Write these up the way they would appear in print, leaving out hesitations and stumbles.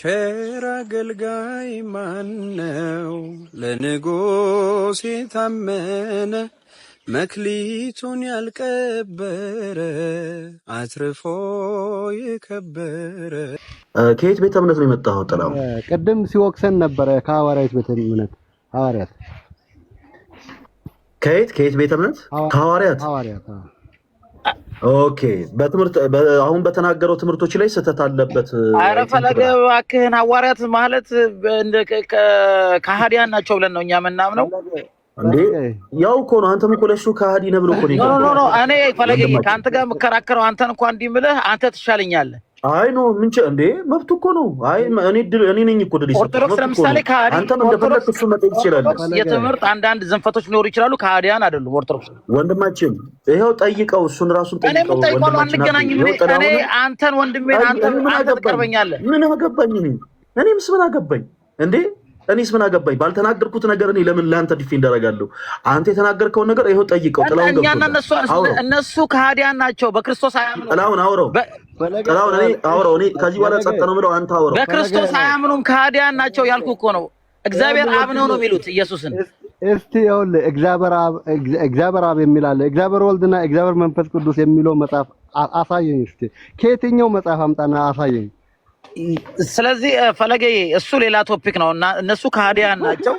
ቸር አገልጋይ ማነው? ለንጉሥ የታመነ መክሊቱን ያልቀበረ አትርፎ የከበረ። ከየት ቤተ እምነት ነው የመጣኸው ጥላው? ቅድም ሲወቅሰን ነበረ ከሐዋርያት ቤተ እምነት። ሐዋርያት ከየት ቤተ እምነት? ከሐዋርያት። ኦኬ። በትምህርት አሁን በተናገረው ትምህርቶች ላይ ስህተት አለበት። ኧረ ፈለገ እባክህን፣ ሐዋርያት ማለት ከሃዲያን ናቸው ብለን ነው እኛ የምናምነው። እንዴ ያው እኮ ነው። አንተም እኮ ለሱ ከሃዲ ነህ ብሎ እኮ ነው። ኖ እኔ ፈለገ ከአንተ ጋር የምከራከረው አንተን እንኳን እንዲህ የምልህ አንተ ትሻለኛለህ። አይ ነው ምን እንዴ መብቱ እኮ ነው። አይ እኔ ነኝ እኮ ድል ኦርቶዶክስ ለምሳሌ ከሃዲ አንተም እንደፈለክ እሱ መጠየቅ ይችላል። የትምህርት አንዳንድ ዝንፈቶች ሊኖሩ ይችላሉ። ከሃዲያን አይደሉም ኦርቶዶክስ። ወንድማችን ይሄው ጠይቀው፣ እሱን ራሱን ጠይቀው። እኔ የምጠይቀው አንገናኝም። እኔ አንተን ወንድሜን አንተ ትቀርበኛለህ። ምን አገባኝ እኔስ ምን አገባኝ እንዴ? እኔስ ምን አገባኝ? ባልተናገርኩት ነገር እኔ ለምን ለአንተ ዲፌንድ አደርጋለሁ? አንተ የተናገርከውን ነገር ይሄው ጠይቀው። ጥላውን እነሱ ከሃዲያን ናቸው። በክርስቶስ አያምኑም። ጥላውን አውራው እኔ ከዚህ በኋላ ጸጥ ነው የምለው። አንተ አውራው። በክርስቶስ አያምኑም፣ ከሃዲያን ናቸው ያልኩህ እኮ ነው። እግዚአብሔር አብ ነው የሚሉት ኢየሱስን። እስቲ ይኸውልህ እግዚአብሔር አብ የሚል አለ፣ እግዚአብሔር ወልድና እግዚአብሔር መንፈስ ቅዱስ የሚለው መጽሐፍ አሳየኝ እስቲ። ከየትኛው መጽሐፍ አምጣና አሳየኝ። ስለዚህ ፈለገ እሱ ሌላ ቶፒክ ነው እና እነሱ ከሃዲያን ናቸው።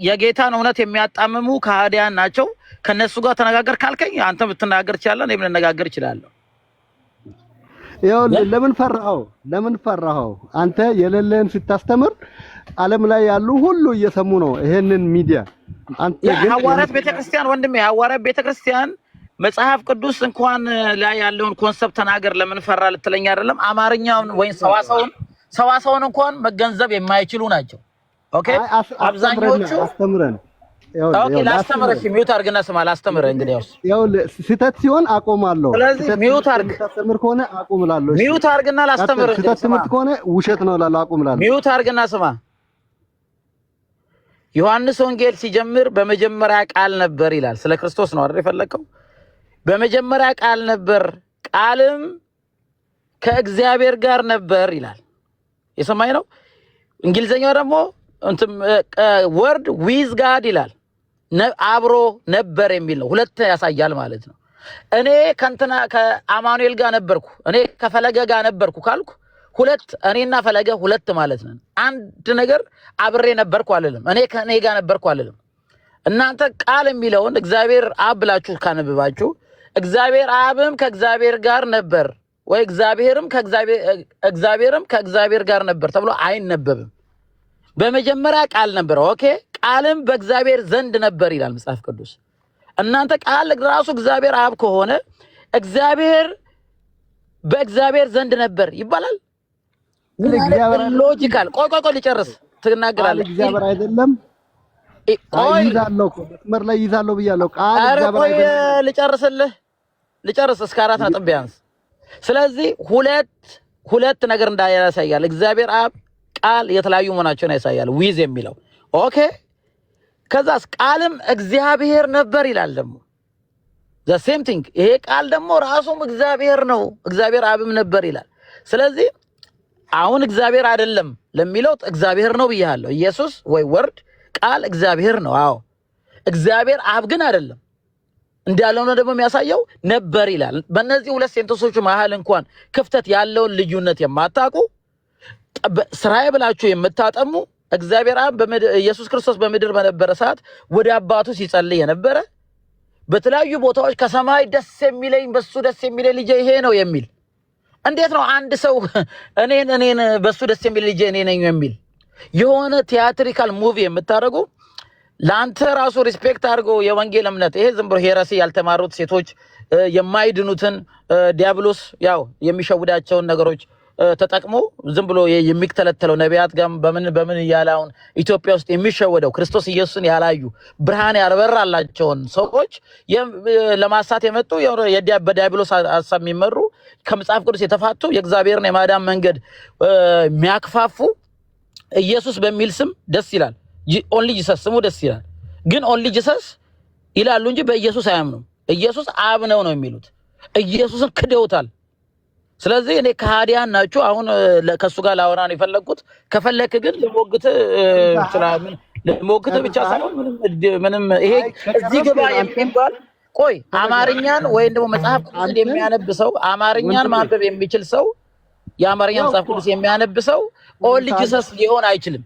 የጌታን እውነት የሚያጣምሙ ከሃዲያን ናቸው። ከነሱ ጋር ተነጋገር ካልከኝ አንተ ብትነጋገር ትችላለህ፣ እኔም ልነጋገር እችላለሁ። ይኸውልህ ለምን ፈራኸው? አንተ የሌለህን ስታስተምር ዓለም ላይ ያሉ ሁሉ እየሰሙ ነው ይሄንን ሚዲያ። አንተ ግን ሐዋርያት ቤተክርስቲያን ወንድሜ፣ ሐዋርያት ቤተክርስቲያን መጽሐፍ ቅዱስ እንኳን ላይ ያለውን ኮንሰፕት ተናገር ለምን ፈራ ልትለኝ አይደለም። አማርኛውን ወይ ሰዋሰውን እንኳን መገንዘብ የማይችሉ ናቸው። ኦኬ አብዛኞቹ አስተምረን ኦኬ ላስተምረሽ ሚውት አድርግና ስማ ላስተምረህ። እንግዲህ ያው ስህተት ሲሆን አቆማለሁ። ስለዚህ ሚውት አድርግ። ታስተምር ከሆነ አቆምላለሁ። ሚውት አድርግና ላስተምረህ። ስህተት ትምህርት ከሆነ ውሸት ነው እላለሁ፣ አቆምላለሁ። ሚውት አድርግና ስማ። ዮሐንስ ወንጌል ሲጀምር በመጀመሪያ ቃል ነበር ይላል። ስለ ክርስቶስ ነው አይደል የፈለከው? በመጀመሪያ ቃል ነበር፣ ቃልም ከእግዚአብሔር ጋር ነበር ይላል። የሰማይ ነው። እንግሊዘኛው ደግሞ ወርድ ዊዝ ጋድ ይላል። አብሮ ነበር የሚል ነው። ሁለት ያሳያል ማለት ነው። እኔ ከአማኑኤል ጋር ነበርኩ፣ እኔ ከፈለገ ጋር ነበርኩ ካልኩ ሁለት፣ እኔና ፈለገ ሁለት ማለት ነው። አንድ ነገር አብሬ ነበርኩ አልልም። እኔ ከእኔ ጋር ነበርኩ አልልም። እናንተ ቃል የሚለውን እግዚአብሔር አብ ብላችሁ ካነበባችሁ እግዚአብሔር አብም ከእግዚአብሔር ጋር ነበር ወይ እግዚአብሔርም ከእግዚአብሔር ጋር ነበር ተብሎ አይነበብም። በመጀመሪያ ቃል ነበር። ኦኬ ቃልም በእግዚአብሔር ዘንድ ነበር ይላል መጽሐፍ ቅዱስ። እናንተ ቃል ራሱ እግዚአብሔር አብ ከሆነ እግዚአብሔር በእግዚአብሔር ዘንድ ነበር ይባላል። ሎጂካል። ቆይ ልጨርስ ትናገራለህ። እግዚአብሔር አይደለም ይዛለው መስመር ላይ ይዛለው ብያለሁ። ቃል እግዚአብሔር አይደለም። ልጨርስ እስከ 4 ነጥብ ቢያንስ። ስለዚህ ሁለት ነገር እንዳያሳያል። እግዚአብሔር አብ ቃል የተለያዩ መሆናቸውን ያሳያል። ዊዝ የሚለው ኦኬ። ከዛስ ቃልም እግዚአብሔር ነበር ይላል። ደግሞ the same thing። ይሄ ቃል ደግሞ ራሱም እግዚአብሔር ነው፣ እግዚአብሔር አብም ነበር ይላል። ስለዚህ አሁን እግዚአብሔር አይደለም ለሚለው እግዚአብሔር ነው ብያለሁ። ኢየሱስ ወይ ወርድ ቃል እግዚአብሔር ነው። አዎ እግዚአብሔር አብ ግን አይደለም እንዳለው ነው። ደግሞ የሚያሳየው ነበር ይላል። በእነዚህ ሁለት ሴንተንሶች መሃል እንኳን ክፍተት ያለውን ልዩነት የማታውቁ ስራዬ ብላችሁ የምታጠሙ እግዚአብሔር አብ ኢየሱስ ክርስቶስ በምድር በነበረ ሰዓት ወደ አባቱ ሲጸልይ የነበረ በተለያዩ ቦታዎች ከሰማይ ደስ የሚለኝ በሱ ደስ የሚለኝ ልጄ ይሄ ነው የሚል እንዴት ነው አንድ ሰው እኔን በሱ ደስ የሚለኝ ልጄ እኔ ነኝ የሚል የሆነ ቲያትሪካል ሙቪ የምታደርጉ ለአንተ ራሱ ሪስፔክት አድርጎ የወንጌል እምነት ይሄ ዝም ብሎ ሄረሲ ያልተማሩት ሴቶች የማይድኑትን ዲያብሎስ ያው የሚሸውዳቸውን ነገሮች ተጠቅሞ ዝም ብሎ የሚከተለው ነቢያት ጋር በምን ያላውን ኢትዮጵያ ውስጥ የሚሸወደው ክርስቶስ ኢየሱስን ያላዩ ብርሃን ያልበራላቸውን ሰዎች ለማሳት የመጡ በዲያብሎስ ሐሳብ የሚመሩ ከመጽሐፍ ቅዱስ የተፋቱ የእግዚአብሔርን የማዳን መንገድ የሚያክፋፉ ኢየሱስ በሚል ስም ደስ ይላል። ኦንሊ ጂሰስ ስሙ ደስ ይላል። ግን ኦንሊ ጂሰስ ይላሉ እንጂ በኢየሱስ አያምኑም። ኢየሱስ አብ ነው የሚሉት። ኢየሱስን ክደውታል። ስለዚህ እኔ ከሃዲያን ናችሁ። አሁን ከሱ ጋር ላወራ ነው የፈለግኩት። ከፈለክ ግን ልሞግት ይችላል። ልሞግት ብቻ ሳይሆን ምንም ይሄ እዚህ ግባ የሚባል ቆይ አማርኛን ወይም ደግሞ መጽሐፍ ቅዱስ የሚያነብ ሰው አማርኛን ማንበብ የሚችል ሰው የአማርኛ መጽሐፍ ቅዱስ የሚያነብ ሰው ኦል ጂሰስ ሊሆን አይችልም።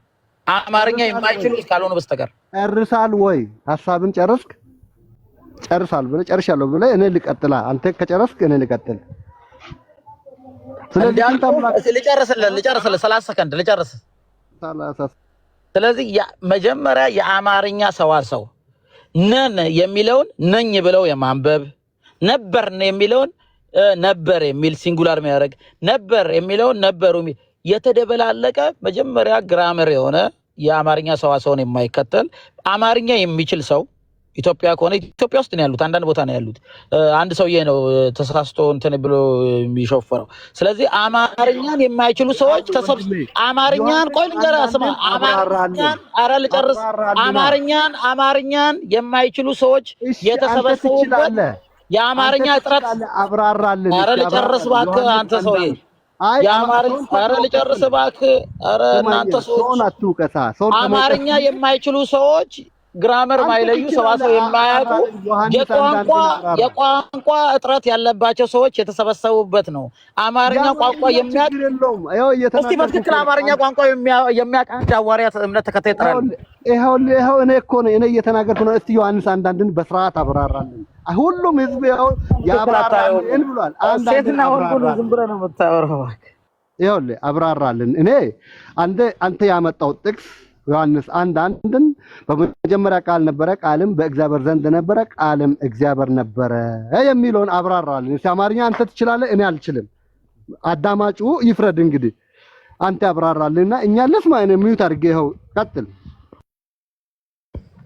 አማርኛ የማይችል ካልሆነ በስተቀር ጨርሳል ወይ? ሐሳብን ጨርስክ? ጨርሳል ብለህ ጨርሻለሁ ብለህ እኔ ልቀጥላ። አንተ ከጨረስክ እኔ ልቀጥል። ስለዚህ ልጨርስልህ 30 ሰከንድ ልጨርስ። ስለዚህ መጀመሪያ የአማርኛ ሰዋሰው ነን የሚለውን ነኝ ብለው የማንበብ ነበር የሚለውን ነበር የሚል ሲንጉላር የሚያደርግ ነበር የሚለውን ነበሩ የተደበላለቀ መጀመሪያ ግራመር የሆነ የአማርኛ ሰዋሰውን የማይከተል አማርኛ የሚችል ሰው ኢትዮጵያ ከሆነ ኢትዮጵያ ውስጥ ነው ያሉት፣ አንዳንድ ቦታ ነው ያሉት። አንድ ሰውዬ ነው ተሳስቶ እንትን ብሎ የሚሾፈረው። ስለዚህ አማርኛን የማይችሉ ሰዎች አማርኛን ቆይ ልንገርህ፣ ስማ፣ አማርኛን ኧረ ልጨርስ። አማርኛን የማይችሉ ሰዎች የተሰበሰቡበት የአማርኛ እጥረት አብራራልን። ኧረ ልጨርስ እባክህ አንተ ሰውዬ። ኧረ ልጨርስ እባክህ። ኧረ እናንተ ሰዎች አማርኛ የማይችሉ ሰዎች ግራመር ማይለዩ ሰዋሰው የማያውቁ የቋንቋ እጥረት ያለባቸው ሰዎች የተሰበሰቡበት ነው። አማርኛ ቋንቋ የሚያውቅ እስቲ በትክክል አማርኛ ቋንቋ የሚያውቅ አንድ ሐዋርያት እምነት ተከታይ ጥራል። ይኸው እኔ እኮ ነው እኔ እየተናገርኩ ነው። እስቲ ዮሐንስ አንዳንድን በስርዓት አብራራልን። ሁሉም ህዝብ ይኸው ያብራራልን ብሏል። ሴትና ወንድ ዝም ብለህ ነው የምታወራው። ይኸውልህ አብራራልን። እኔ አንተ ያመጣው ጥቅስ ዮሐንስ አንድን በመጀመሪያ ቃል ነበረ፣ ቃልም በእግዚአብሔር ዘንድ ነበረ፣ ቃልም እግዚአብሔር ነበረ የሚለውን አብራራልን። እስኪ አማርኛ አንተ ትችላለህ፣ እኔ አልችልም። አዳማጩ ይፍረድ እንግዲህ። አንተ አብራራልንና እኛ ለስማ እኔ ሚዩት አድርጌ ይኸው ቀጥል።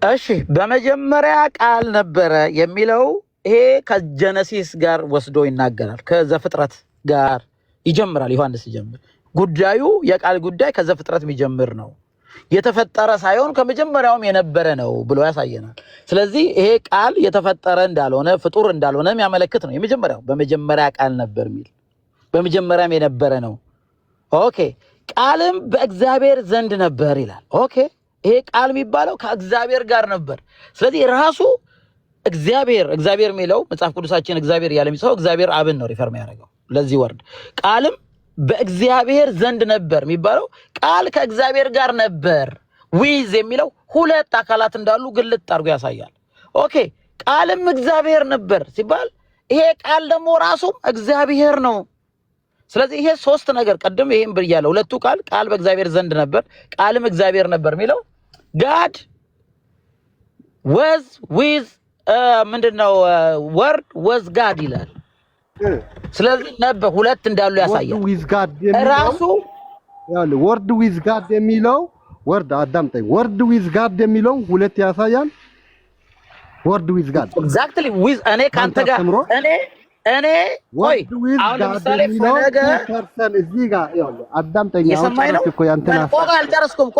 እሺ፣ በመጀመሪያ ቃል ነበረ የሚለው ይሄ ከጀነሲስ ጋር ወስዶ ይናገራል። ከዘፍጥረት ጋር ይጀምራል። ዮሐንስ ይጀምር ጉዳዩ የቃል ጉዳይ ከዘፍጥረት የሚጀምር ነው። የተፈጠረ ሳይሆን ከመጀመሪያውም የነበረ ነው ብሎ ያሳየናል። ስለዚህ ይሄ ቃል የተፈጠረ እንዳልሆነ ፍጡር እንዳልሆነ የሚያመለክት ነው። የመጀመሪያው በመጀመሪያ ቃል ነበር የሚል በመጀመሪያም የነበረ ነው። ኦኬ፣ ቃልም በእግዚአብሔር ዘንድ ነበር ይላል። ኦኬ፣ ይሄ ቃል የሚባለው ከእግዚአብሔር ጋር ነበር። ስለዚህ ራሱ እግዚአብሔር የሚለው መጽሐፍ ቅዱሳችን እግዚአብሔር ያለ የሚጽፈው እግዚአብሔር አብን ነው ሪፈር የሚያደርገው ለዚህ ወርድ። ቃልም በእግዚአብሔር ዘንድ ነበር የሚባለው ቃል ከእግዚአብሔር ጋር ነበር። ዊዝ የሚለው ሁለት አካላት እንዳሉ ግልጥ አድርጎ ያሳያል። ኦኬ፣ ቃልም እግዚአብሔር ነበር ሲባል ይሄ ቃል ደግሞ ራሱም እግዚአብሔር ነው። ስለዚህ ይሄ ሶስት ነገር ቀደም ይሄን ብያለሁ። ሁለቱ ቃል በእግዚአብሔር ዘንድ ነበር፣ ቃልም እግዚአብሔር ነበር የሚለው ጋድ ወዝ ዊዝ ምንድነው ወርድ ወዝ ጋድ ይላል። ስለዚህ ነበር ሁለት እንዳሉ ያሳያል። ራሱ ወርድ ዊዝ ጋድ የሚለው ወርድ አዳምጠኝ። ወርድ ዊዝ ጋድ የሚለው ሁለት ያሳያል። ወርድ ዊዝ ጋድ ኤግዛክትሊ ዊዝ እኔ ካንተ ጋር እኔ ቆይ አሁን ለምሳሌ ፈለገ እዚህ ጋር አዳምጠኝ። የሰማኝ ነው እኮ ያንተና ቆይ አልጨረስኩም።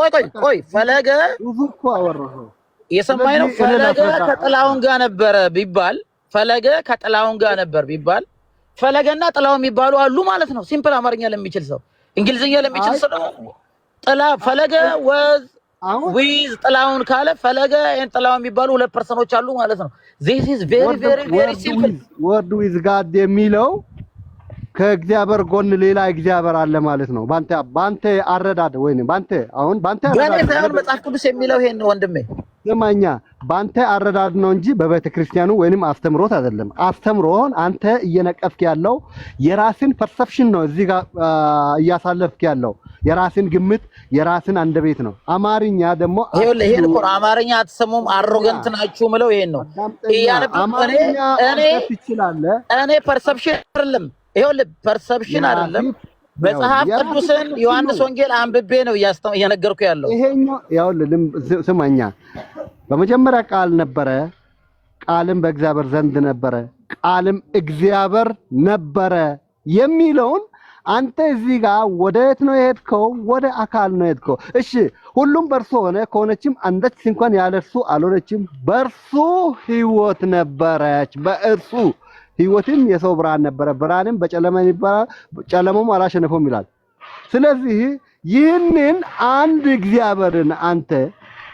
ቆይ ፈለገ ብዙ እኮ አወራሁ። የሰማኝ ነው ፈለገ ከጥላውን ጋር ነበረ ቢባል ፈለገና ጥላው የሚባሉ አሉ ማለት ነው። ሲምፕል አማርኛ ለሚችል ሰው፣ እንግሊዝኛ ለሚችል ሰው ጥላ ፈለገ ወዝ ዊዝ ጥላውን ካለ ፈለገ ኤን ጥላው የሚባሉ ሁለት ፐርሰኖች አሉ ማለት ነው። this is very simple። word with God የሚለው ከእግዚአብሔር ጎን ሌላ እግዚአብሔር አለ ማለት ነው። ባንተ አረዳድ ወይኔ ባንተ አረዳድ ሳይሆን መጽሐፍ ቅዱስ የሚለው ይሄን ወንድሜ ስማኛ፣ ባንተ አረዳድ ነው እንጂ በቤተ ክርስቲያኑ ወይንም አስተምሮት አይደለም። አስተምሮን አንተ እየነቀፍክ ያለው የራስን ፐርሰፕሽን ነው። እዚህ ጋር እያሳለፍክ ያለው የራስን ግምት የራስን አንደበት ነው። አማርኛ ደግሞ ይሄን እኮ አማርኛ አትሰሙም፣ አሮገንት ናችሁ ምለው ይሄን ነው። እኔ ፐርሰፕሽን አይደለም፣ ይኸውልህ ፐርሰፕሽን አይደለም። መጽሐፍ ቅዱስን ዮሐንስ ወንጌል አንብቤ ነው እየነገርኩ ያለው። ይሄኛው ይኸውልህ ስማኛ፣ በመጀመሪያ ቃል ነበረ፣ ቃልም በእግዚአብሔር ዘንድ ነበረ፣ ቃልም እግዚአብሔር ነበረ የሚለውን አንተ እዚህ ጋር ወዴት ነው የሄድከው? ወደ አካል ነው የሄድከው። እሺ ሁሉም በእርሱ ሆነ፣ ከሆነችም አንዳች እንኳን ያለ እርሱ አልሆነችም። በእርሱ ሕይወት ነበረች፣ በእርሱ ሕይወትም የሰው ብርሃን ነበረ፣ ብርሃንም በጨለማ ይባላል፣ ጨለማውም አላሸነፈውም ይላል። ስለዚህ ይህንን አንድ እግዚአብሔርን አንተ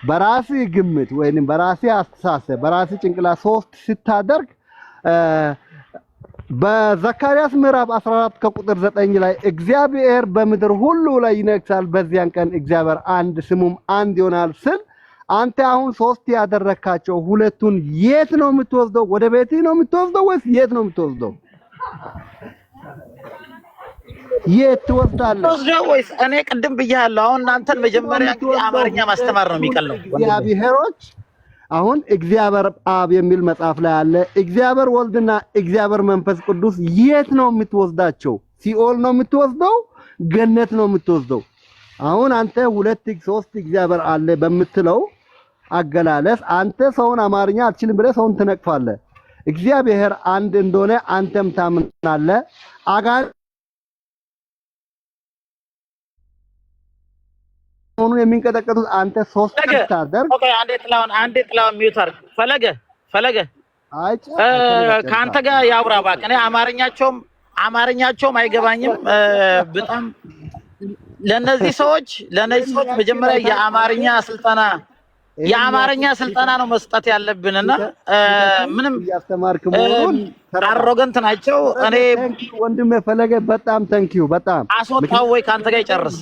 በራሲ ግምት ወይንም በራሲ አስተሳሰብ በራሲ ጭንቅላት ሶስት ስታደርግ በዘካርያስ ምዕራፍ 14 ከቁጥር 9 ላይ እግዚአብሔር በምድር ሁሉ ላይ ይነግሳል፣ በዚያን ቀን እግዚአብሔር አንድ ስሙም አንድ ይሆናል ስል አንተ አሁን ሶስት ያደረካቸው ሁለቱን የት ነው የምትወስደው? ወደ ቤትህ ነው የምትወስደው ወይስ የት ነው የምትወስደው? የት ትወስዳለህ? ወይስ እኔ ቅድም ብያለሁ። አሁን እናንተን መጀመሪያ አማርኛ ማስተማር ነው የሚቀለው። እግዚአብሔሮች አሁን እግዚአብሔር አብ የሚል መጽሐፍ ላይ አለ። እግዚአብሔር ወልድና እግዚአብሔር መንፈስ ቅዱስ የት ነው የምትወስዳቸው? ሲኦል ነው የምትወስደው? ገነት ነው የምትወስደው? አሁን አንተ ሁለት ሶስት እግዚአብሔር አለ በምትለው አገላለጽ አንተ ሰውን አማርኛ አትችልም ብለህ ሰውን ትነቅፋለህ። እግዚአብሔር አንድ እንደሆነ አንተም ታምናለህ። አጋን ሆኖ የሚንቀጠቀጡት አንተ ሶስት ታደርግ። ኦኬ፣ አንዴ ጥላውን ሚውት አድርግ። ፈለገ ከአንተ ጋር ያውራ እባክህ። እኔ አማርኛቸውም አይገባኝም በጣም። ለነዚህ ሰዎች መጀመሪያ የአማርኛ ስልጠና ነው መስጠት ያለብንና ምንም ያስተማርክ መሆኑን አሮገንት ናቸው። እኔ ወንድሜ ፈለገ በጣም ታንኪዩ በጣም አስወጣው ወይ ካንተ ጋር ይጨርስ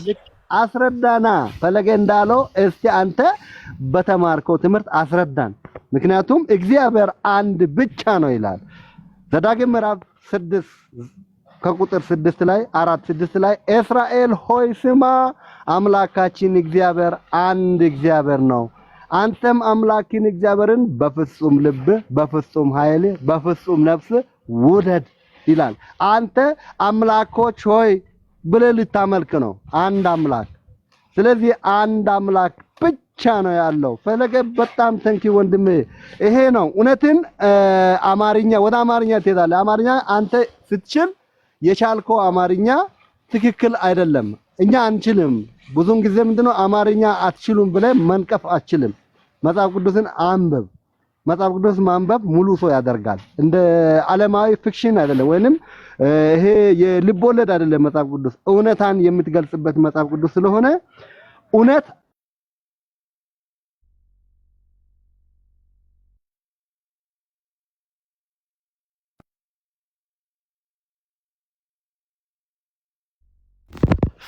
አስረዳና ፈለገ እንዳለው እስቲ አንተ በተማርከው ትምህርት አስረዳን። ምክንያቱም እግዚአብሔር አንድ ብቻ ነው ይላል ዘዳግም ምዕራፍ 6 ከቁጥር 6 ላይ 4:6 ላይ እስራኤል ሆይ ስማ አምላካችን እግዚአብሔር አንድ እግዚአብሔር ነው። አንተም አምላክን እግዚአብሔርን በፍጹም ልብ፣ በፍጹም ኃይል፣ በፍጹም ነፍስ ውደድ ይላል። አንተ አምላኮች ሆይ ብለህ ልታመልክ ነው አንድ አምላክ። ስለዚህ አንድ አምላክ ብቻ ነው ያለው። ፈለገ በጣም ተንኪ ወንድሜ። ይሄ ነው እውነትን አማርኛ ወደ አማርኛ ትሄዳለህ። አማርኛ አንተ ስትችል የቻልከው አማርኛ ትክክል አይደለም። እኛ አንችልም። ብዙን ጊዜ ምንድነው አማርኛ አትችሉም ብለህ መንቀፍ አትችልም። መጽሐፍ ቅዱስን አንብብ። መጽሐፍ ቅዱስ ማንበብ ሙሉ ሰው ያደርጋል። እንደ ዓለማዊ ፊክሽን አይደለም፣ ወይንም ይሄ የልብ ወለድ አይደለም። መጽሐፍ ቅዱስ እውነታን የምትገልጽበት መጽሐፍ ቅዱስ ስለሆነ እውነት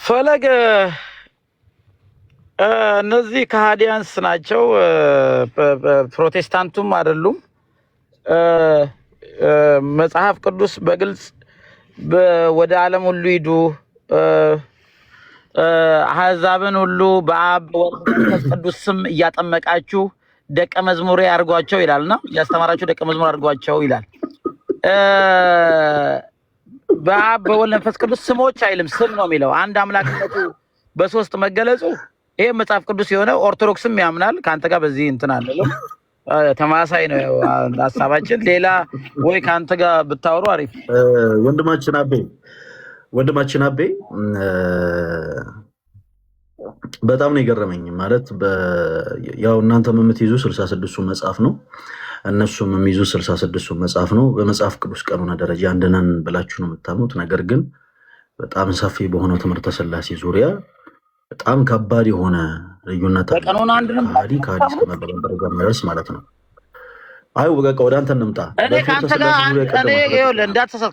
ፈለገ እነዚህ ከሃዲያንስ ናቸው። ፕሮቴስታንቱም አይደሉም። መጽሐፍ ቅዱስ በግልጽ ወደ ዓለም ሁሉ ሂዱ አሕዛብን ሁሉ በአብ በወልድ በመንፈስ ቅዱስ ስም እያጠመቃችሁ ደቀ መዝሙሬ አድርጓቸው ይላልና እያስተማራችሁ ደቀ መዝሙር አድርጓቸው ይላል። በአብ በወልድ መንፈስ ቅዱስ ስሞች አይልም፣ ስም ነው የሚለው። አንድ አምላክነቱ በሶስት መገለጹ ይሄ መጽሐፍ ቅዱስ የሆነ ኦርቶዶክስም ያምናል። ካንተ ጋር በዚህ እንትን አለው ተማሳይ ነው ሐሳባችን። ሌላ ወይ ካንተ ጋር ብታወሩ አሪፍ። ወንድማችን አቤ በጣም ነው የገረመኝ። ማለት ያው እናንተም የምትይዙ 66ሱ መጽሐፍ ነው፣ እነሱም የሚይዙ 66ሱ መጽሐፍ ነው። በመጽሐፍ ቅዱስ ቀኑና ደረጃ አንድ ነን ብላችሁ ነው የምታምኑት። ነገር ግን በጣም ሰፊ በሆነው ትምህርተ ሥላሴ ዙሪያ በጣም ከባድ የሆነ ልዩነት አለ። ከሐዲስ ከመበረበር ጋር የሚደርስ ማለት ነው። አይ በቃ ወደ አንተ እንምጣ። እኔ ካንተ ጋር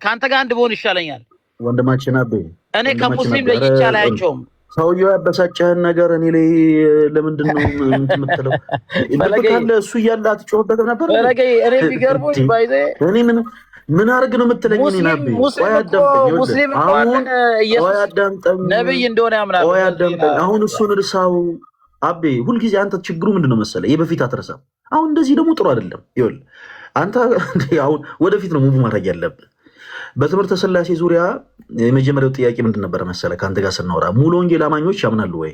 ካንተ ጋር አንድ ብሆን ይሻለኛል ወንድማችን አቤ። እኔ ከሙስሊም ለይቼ አላያቸውም። ሰውየው ያበሳጨህን ነገር እኔ ላይ ለምንድን ነው የምትለው? ካለ እሱ እያለ አትጮህበትም ነበር? እኔ ቢገርሙኝ ባይዘ እኔ ምን አድርግ ነው የምትለኝ? እኔ ናቤ ሙስሊም ነብይ እንደሆነ ያምናል። አሁን እሱን እርሳው አቤ። ሁልጊዜ አንተ ችግሩ ምንድን ነው መሰለህ? ይህ በፊት አትረሳም። አሁን እንደዚህ ደግሞ ጥሩ አይደለም። ይኸውልህ አንተ አሁን ወደፊት ነው ሙቭ ማድረግ ያለብህ። በትምህርተ ሥላሴ ዙሪያ የመጀመሪያው ጥያቄ ምንድን ነበረ መሰለህ? ከአንተ ጋር ስናወራ ሙሉ ወንጌል አማኞች ያምናሉ ወይ?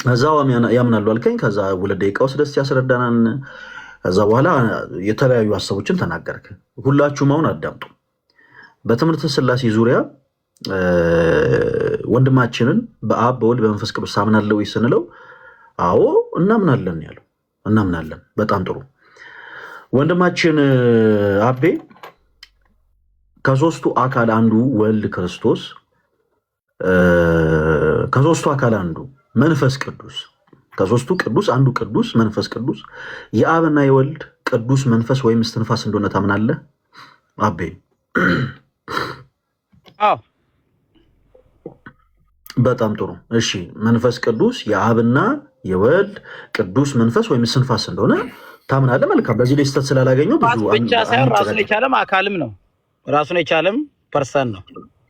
እዛው ያምናሉ አልከኝ። ከዛ 2 ደቂቃ ወስደህ ያስረዳናን። ከዛ በኋላ የተለያዩ ሀሳቦችን ተናገርክ። ሁላችሁም አሁን አዳምጡ። በትምህርተ ሥላሴ ዙሪያ ወንድማችንን በአብ በወልድ በመንፈስ ቅዱስ አምናለሁ ወይ ስንለው አዎ እናምናለን ያለው። እናምናለን። በጣም ጥሩ ወንድማችን አቤ ከሶስቱ አካል አንዱ ወልድ ክርስቶስ፣ ከሶስቱ አካል አንዱ መንፈስ ቅዱስ፣ ከሶስቱ ቅዱስ አንዱ ቅዱስ መንፈስ ቅዱስ የአብና የወልድ ቅዱስ መንፈስ ወይም እስትንፋስ እንደሆነ ታምናለህ አቤ? አዎ። በጣም ጥሩ። እሺ መንፈስ ቅዱስ የአብና የወልድ ቅዱስ መንፈስ ወይም እስትንፋስ እንደሆነ ታምናለህ? መልካም። በዚህ ላይ ስህተት ስላላገኘው ብዙ ብቻ ሳይሆን ራሱን የቻለም አካልም ነው፣ ራሱን የቻለም ፐርሰን ነው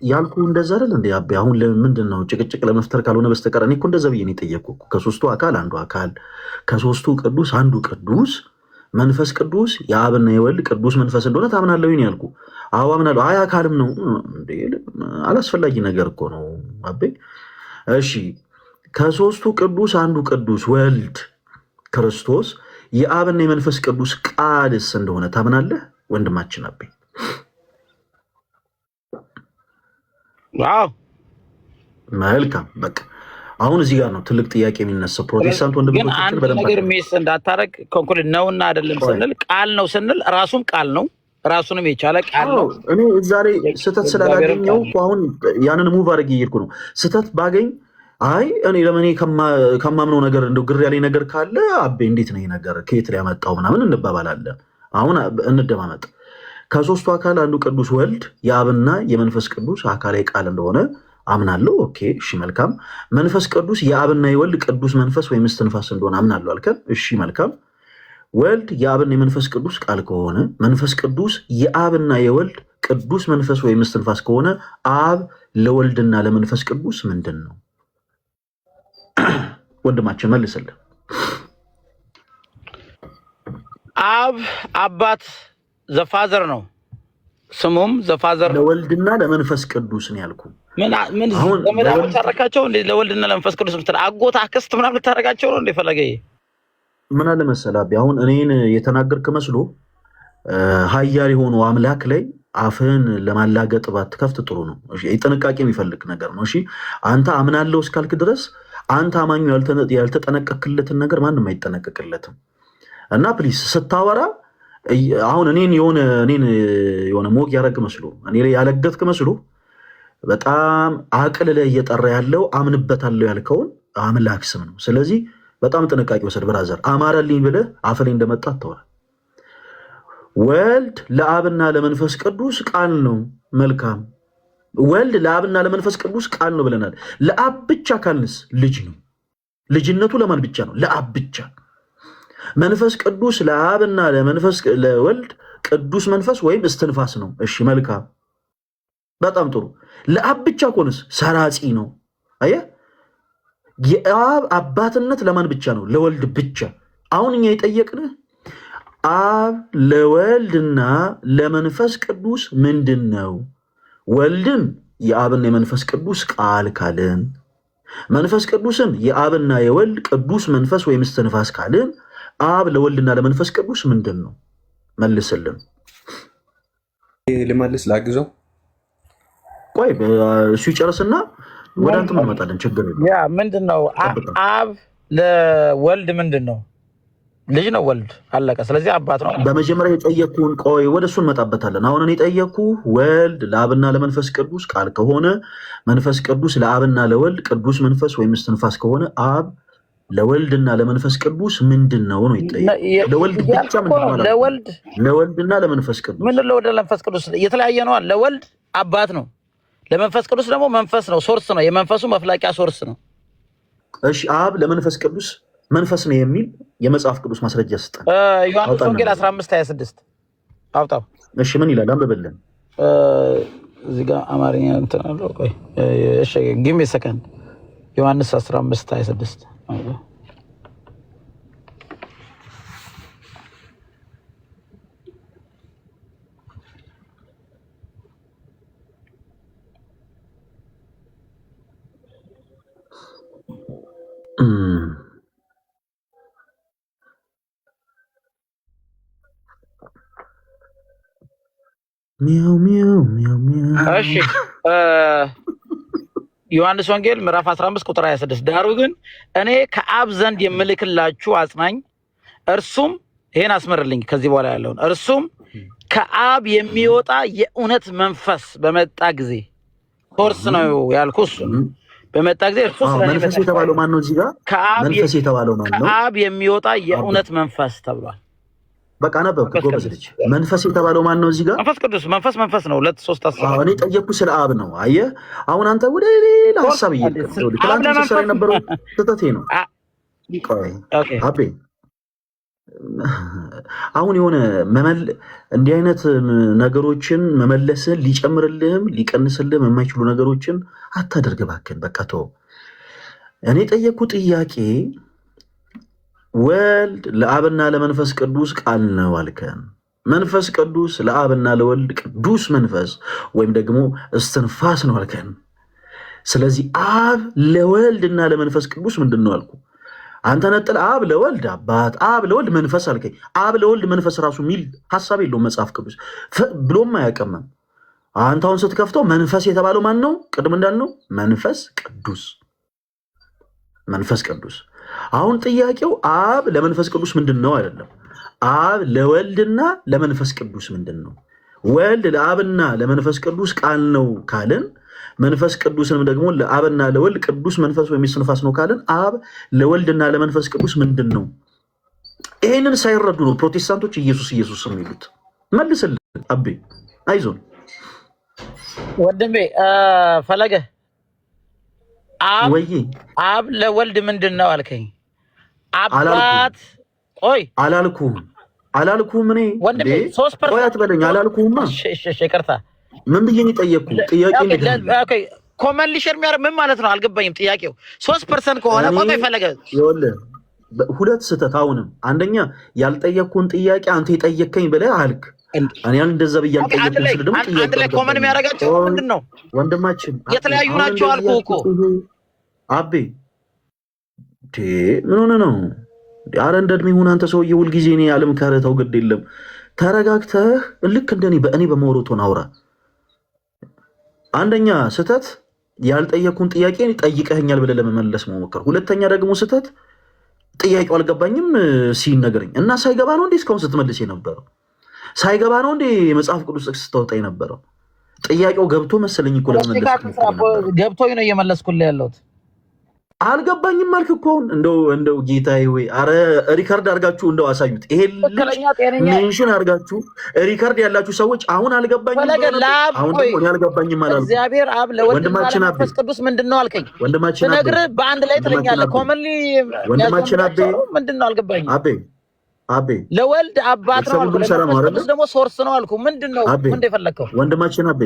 ያልኩ። እንደዛ አይደል እንዴ አቤ? አሁን ለምንድን ነው ጭቅጭቅ ለመፍጠር ካልሆነ በስተቀር እኔ እኮ እንደዛ ብዬ ነው የጠየቅኩህ። ከሶስቱ አካል አንዱ አካል፣ ከሶስቱ ቅዱስ አንዱ ቅዱስ መንፈስ ቅዱስ የአብና የወልድ ቅዱስ መንፈስ እንደሆነ ታምናለህ ወይ ያልኩህ? አዎ አምናለሁ። አይ አካልም ነው እንዴ? አላስፈላጊ ነገር እኮ ነው አቤ። እሺ ከሶስቱ ቅዱስ አንዱ ቅዱስ ወልድ ክርስቶስ የአብና የመንፈስ ቅዱስ ቃልስ እንደሆነ ታምናለህ ወንድማችን አቤ? ዋው መልካም። በቃ አሁን እዚህ ጋር ነው ትልቅ ጥያቄ የሚነሳው። ፕሮቴስታንት ወንድሞቻችን በደንብ ነገር ሚስ እንዳታረግ ኮንክሉድ ነውና አይደለም ስንል ቃል ነው ስንል ራሱም ቃል ነው፣ ራሱንም የቻለ ቃል ነው። እኔ ዛሬ ስህተት ስላላገኘው አሁን ያንን ሙቭ አድርጌ እየሄድኩ ነው። ስህተት ባገኝ አይ እኔ ለምን ከማምነው ነገር እንደው ግር ያለኝ ነገር ካለ አቤ እንዴት ነው ነገር ከየት ሊያመጣው ምናምን እንባባላለን። አሁን እንደማመጥ ከሶስቱ አካል አንዱ ቅዱስ ወልድ የአብና የመንፈስ ቅዱስ አካላዊ ቃል እንደሆነ አምናለሁ። ኦኬ እሺ መልካም። መንፈስ ቅዱስ የአብና የወልድ ቅዱስ መንፈስ ወይም እስትንፋስ እንደሆነ አምናለሁ አልከን። እሺ መልካም። ወልድ የአብና የመንፈስ ቅዱስ ቃል ከሆነ መንፈስ ቅዱስ የአብና የወልድ ቅዱስ መንፈስ ወይም እስትንፋስ ከሆነ አብ ለወልድና ለመንፈስ ቅዱስ ምንድን ነው? ወንድማችን መልስልን። አብ አባት ዘፋዘር ነው፣ ስሙም ዘፋዘር ነው። ለወልድና ለመንፈስ ቅዱስ ነው ያልኩ። ምን ዘመዳው ታረካቸው እንዴ? ለወልድና ለመንፈስ ቅዱስ ምትል አጎት አክስት ምናምን ታረጋቸው ነው እንዴ? ፈለገ ምን አለ መሰለህ አቤ፣ አሁን እኔን የተናገርክ መስሎ ኃያል የሆነው አምላክ ላይ አፍህን ለማላገጥ ባትከፍት ጥሩ ነው። እሺ ጥንቃቄ የሚፈልግ ነገር ነው። እሺ አንተ አምናለሁ እስካልክ ድረስ አንተ አማኙ ያልተጠነቀቅለትን ነገር ማንም አይጠነቀቅለትም። እና ፕሊስ ስታወራ አሁን እኔን የሆነ ሞቅ ያደረግ መስሎ እኔ ላይ ያለገጥክ መስሎ በጣም አቅልለህ እየጠራ ያለው አምንበታለሁ ያልከውን አምላክ ስም ነው። ስለዚህ በጣም ጥንቃቄ ወሰድ ብራዘር። አማረልኝ ብለህ አፍ ላይ እንደመጣ አታወራ። ወልድ ለአብና ለመንፈስ ቅዱስ ቃል ነው። መልካም። ወልድ ለአብና ለመንፈስ ቅዱስ ቃል ነው ብለናል። ለአብ ብቻ ካልንስ ልጅ ነው። ልጅነቱ ለማን ብቻ ነው? ለአብ ብቻ። መንፈስ ቅዱስ ለአብና ለወልድ ቅዱስ መንፈስ ወይም እስትንፋስ ነው። እሺ መልካም፣ በጣም ጥሩ። ለአብ ብቻ ኮንስ ሰራጺ ነው። አየህ፣ የአብ አባትነት ለማን ብቻ ነው? ለወልድ ብቻ። አሁን እኛ የጠየቅንህ አብ ለወልድና ለመንፈስ ቅዱስ ምንድን ነው? ወልድን የአብና የመንፈስ ቅዱስ ቃል ካልን፣ መንፈስ ቅዱስን የአብና የወልድ ቅዱስ መንፈስ ወይም እስትንፋስ ካልን፣ አብ ለወልድና ለመንፈስ ቅዱስ ምንድን ነው? መልስልን። ልመልስ ላግዘው። ቆይ እሱ ይጨርስና ወደ አንተ እንመጣለን። ችግር የለም። ያ ምንድን ነው? አብ ለወልድ ምንድን ነው? ልጅ ነው። ወልድ አለቀ። ስለዚህ አባት ነው። በመጀመሪያ የጠየኩህን ቆይ ወደ እሱ እንመጣበታለን። አሁን እኔ የጠየኩህ ወልድ ለአብና ለመንፈስ ቅዱስ ቃል ከሆነ፣ መንፈስ ቅዱስ ለአብና ለወልድ ቅዱስ መንፈስ ወይም እስትንፋስ ከሆነ አብ ለወልድና ለመንፈስ ቅዱስ ምንድን ነው ነው ይጠየቅ። ለወልድ ብቻ ለወልድና ለመንፈስ ቅዱስ ምን ለወልድ ለመንፈስ ቅዱስ የተለያየ ነው። ለወልድ አባት ነው፣ ለመንፈስ ቅዱስ ደግሞ መንፈስ ነው፣ ሶርስ ነው፣ የመንፈሱ መፍላቂያ ሶርስ ነው። እሺ አብ ለመንፈስ ቅዱስ መንፈስ ነው የሚል የመጽሐፍ ቅዱስ ማስረጃ ስጠን። ዮሐንስ ወንጌል 15:26 አውጣው። እሺ ምን ይላል? አንብብልን። እዚህ ጋር አማርኛ እንትን አለው። ቆይ እሺ ጊቭ ሚ ሰከንድ። ዮሐንስ 15:26 ሚያው ሚያው ሚያው ሚያው። እሺ ዮሐንስ ወንጌል ምዕራፍ 15 ቁጥር 26 ዳሩ ግን እኔ ከአብ ዘንድ የምልክላችሁ አጽናኝ እርሱም ይሄን አስመርልኝ ከዚህ በኋላ ያለውን እርሱም ከአብ የሚወጣ የእውነት መንፈስ በመጣ ጊዜ ሶርስ ነው ያልኩህ እሱ በመጣ ጊዜ እርሱ መንፈስ የተባለው ማን ነው? እዚህ ጋር መንፈስ የተባለው ማን ነው? ከአብ የሚወጣ የእውነት መንፈስ ተብሏል። በቃ ነበርኩ ጎበዝ ልጅ። መንፈስ የተባለው ማን ነው? እዚህ ጋር መንፈስ ቅዱስ መንፈስ ነው። 2 3 10 እኔ ጠየቅኩ ስለ አብ ነው። አየህ አሁን አንተ ወደ ሌላ ሐሳብ እየሄድክ ነው። ትናንት ሲሰራ የነበረው ስህተቴ ነው። አቤ አሁን የሆነ እንዲህ አይነት ነገሮችን መመለስን ሊጨምርልህም ሊቀንስልህም የማይችሉ ነገሮችን አታደርግ እባክህን። በቃ ተው። እኔ ጠየቅኩ ጥያቄ ወልድ ለአብና ለመንፈስ ቅዱስ ቃል ነው አልከን። መንፈስ ቅዱስ ለአብና ለወልድ ቅዱስ መንፈስ ወይም ደግሞ እስትንፋስ ነው አልከን። ስለዚህ አብ ለወልድና ለመንፈስ ቅዱስ ምንድን ነው አልኩ። አንተ ነጥል አብ ለወልድ አባት፣ አብ ለወልድ መንፈስ አልከኝ። አብ ለወልድ መንፈስ ራሱ የሚል ሐሳብ የለውም መጽሐፍ ቅዱስ ብሎም አያውቅም። አንተ አሁን ስትከፍተው መንፈስ የተባለው ማን ነው? ቅድም እንዳልነው መንፈስ ቅዱስ መንፈስ ቅዱስ። አሁን ጥያቄው አብ ለመንፈስ ቅዱስ ምንድን ነው አይደለም። አብ ለወልድና ለመንፈስ ቅዱስ ምንድን ነው? ወልድ ለአብና ለመንፈስ ቅዱስ ቃል ነው ካልን መንፈስ ቅዱስንም ደግሞ ለአብና ለወልድ ቅዱስ መንፈስ ወይም እስትንፋስ ነው ካልን አብ ለወልድና ለመንፈስ ቅዱስ ምንድን ነው? ይሄንን ሳይረዱ ነው ፕሮቴስታንቶች ኢየሱስ ኢየሱስ የሚሉት። መልስልን አቤ፣ አይዞን ወንድሜ ፈለገ። አብ ለወልድ ምንድን ነው አልከኝ። አባት ቆይ አላልኩም እኔ ወንድሜ 3% ቆይ አትበለኝ። አላልኩህማ። እሺ ይቅርታ። ምን ብዬ ነው የጠየቅኩ? ጥያቄ ኦኬ ኮመን ሊሸር የሚያደርግ ምን ማለት ነው አልገባኝም። ጥያቄው 3% ከሆነ ቆይ ፈለገ ይኸውልህ ሁለት ስህተት። አሁንም አንደኛ ያልጠየቅኩን ጥያቄ አንተ የጠየከኝ ብለህ አልክ። እኔ እንደዛ ብዬ አልጠየቅኩም ስል ደግሞ ጥያቄ አንድ ላይ ኮመን የሚያደርጋቸው ምንድን ነው? ወንድማችን የተለያዩ ናቸው አልኩህ እኮ አቤ። ምን ሆነ ነው? አረ እንደ እድሜ ሁን አንተ ሰውዬ። ሁልጊዜ እኔ ዓለም ከረተው ግድ የለም ተረጋግተህ ልክ እንደኔ በእኔ በመወሮቶን አውራ። አንደኛ ስህተት ያልጠየቅኩን ጥያቄ ጠይቀኸኛል ብለህ ለመመለስ መሞከር። ሁለተኛ ደግሞ ስህተት ጥያቄው አልገባኝም ሲነገረኝ እና ሳይገባ ነው እንዴ እስካሁን ስትመልስ የነበረው? ሳይገባ ነው እንዴ መጽሐፍ ቅዱስ ጥቅስ ስታወጣ የነበረው? ጥያቄው ገብቶ መሰለኝ እኮ ለመመለስ ገብቶኝ ነው እየመለስኩልህ ያለሁት። አልገባኝም አልክ እኮ እንደው ጌታዬ ወይ አረ ሪካርድ አድርጋችሁ እንደው አሳዩት። ይሄ ሜንሽን አድርጋችሁ ሪካርድ ያላችሁ ሰዎች አሁን አልገባኝም አሁን ደግሞ አልገባኝም አላልኩም። እግዚአብሔር አብ ለወልድ መንፈስ ቅዱስ ምንድነው አልከኝ። ወንድማችን ነግር በአንድ ላይ ትለኛለህ። ኮመንሊ ወንድማችን አቤ ምንድነው አልገባኝም። አቤ ለወልድ አባት ነው አልኩ። ለመንፈስ ቅዱስ ደግሞ ሶርስ ነው አልኩ። ምንድነው ምን እንደፈለከው? ወንድማችን አቤ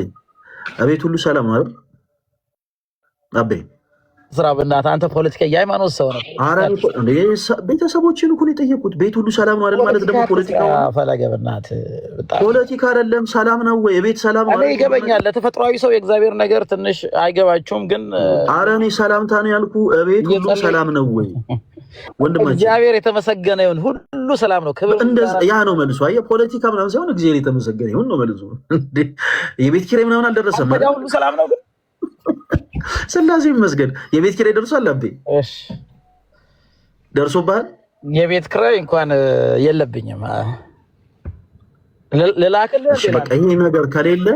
አቤት ሁሉ ሰላም ነው አይደል? አቤ ስራ በእናትህ አንተ ፖለቲካ የሃይማኖት ሰው ነው። አረ ቤተሰቦችን እኮ ነው የጠየቁት። ቤት ሁሉ ሰላም ነው አይደል? ማለት ደግሞ ፖለቲካው ፈለገ በእናትህ ፖለቲካ አይደለም። ሰላም ነው ወይ? የቤት ሰላም ነው። እኔ ይገበኛል። ለተፈጥሯዊ ሰው የእግዚአብሔር ነገር ትንሽ አይገባቸውም። ግን አረ እኔ ሰላምታ ነው ያልኩ። ቤት ሁሉ ሰላም ነው ወይ? ወንድማችን እግዚአብሔር የተመሰገነ ይሁን። ሁሉ ሰላም ነው። ክብር እንደዛ ያ ነው መልሱ። አየህ ፖለቲካ ምናምን ሳይሆን እግዚአብሔር የተመሰገነ ይሁን ነው መልሱ። የቤት ኪራይ ምናምን አልደረሰም ማለት ሁሉ ሰላም ነው። ስላሴ ይመስገን። የቤት ኪራይ ደርሷል አቤ? እሺ ደርሶብሃል? የቤት ኪራይ እንኳን የለብኝም። ልላክልህ። እሺ በቃ ይሄ ነገር ከሌለ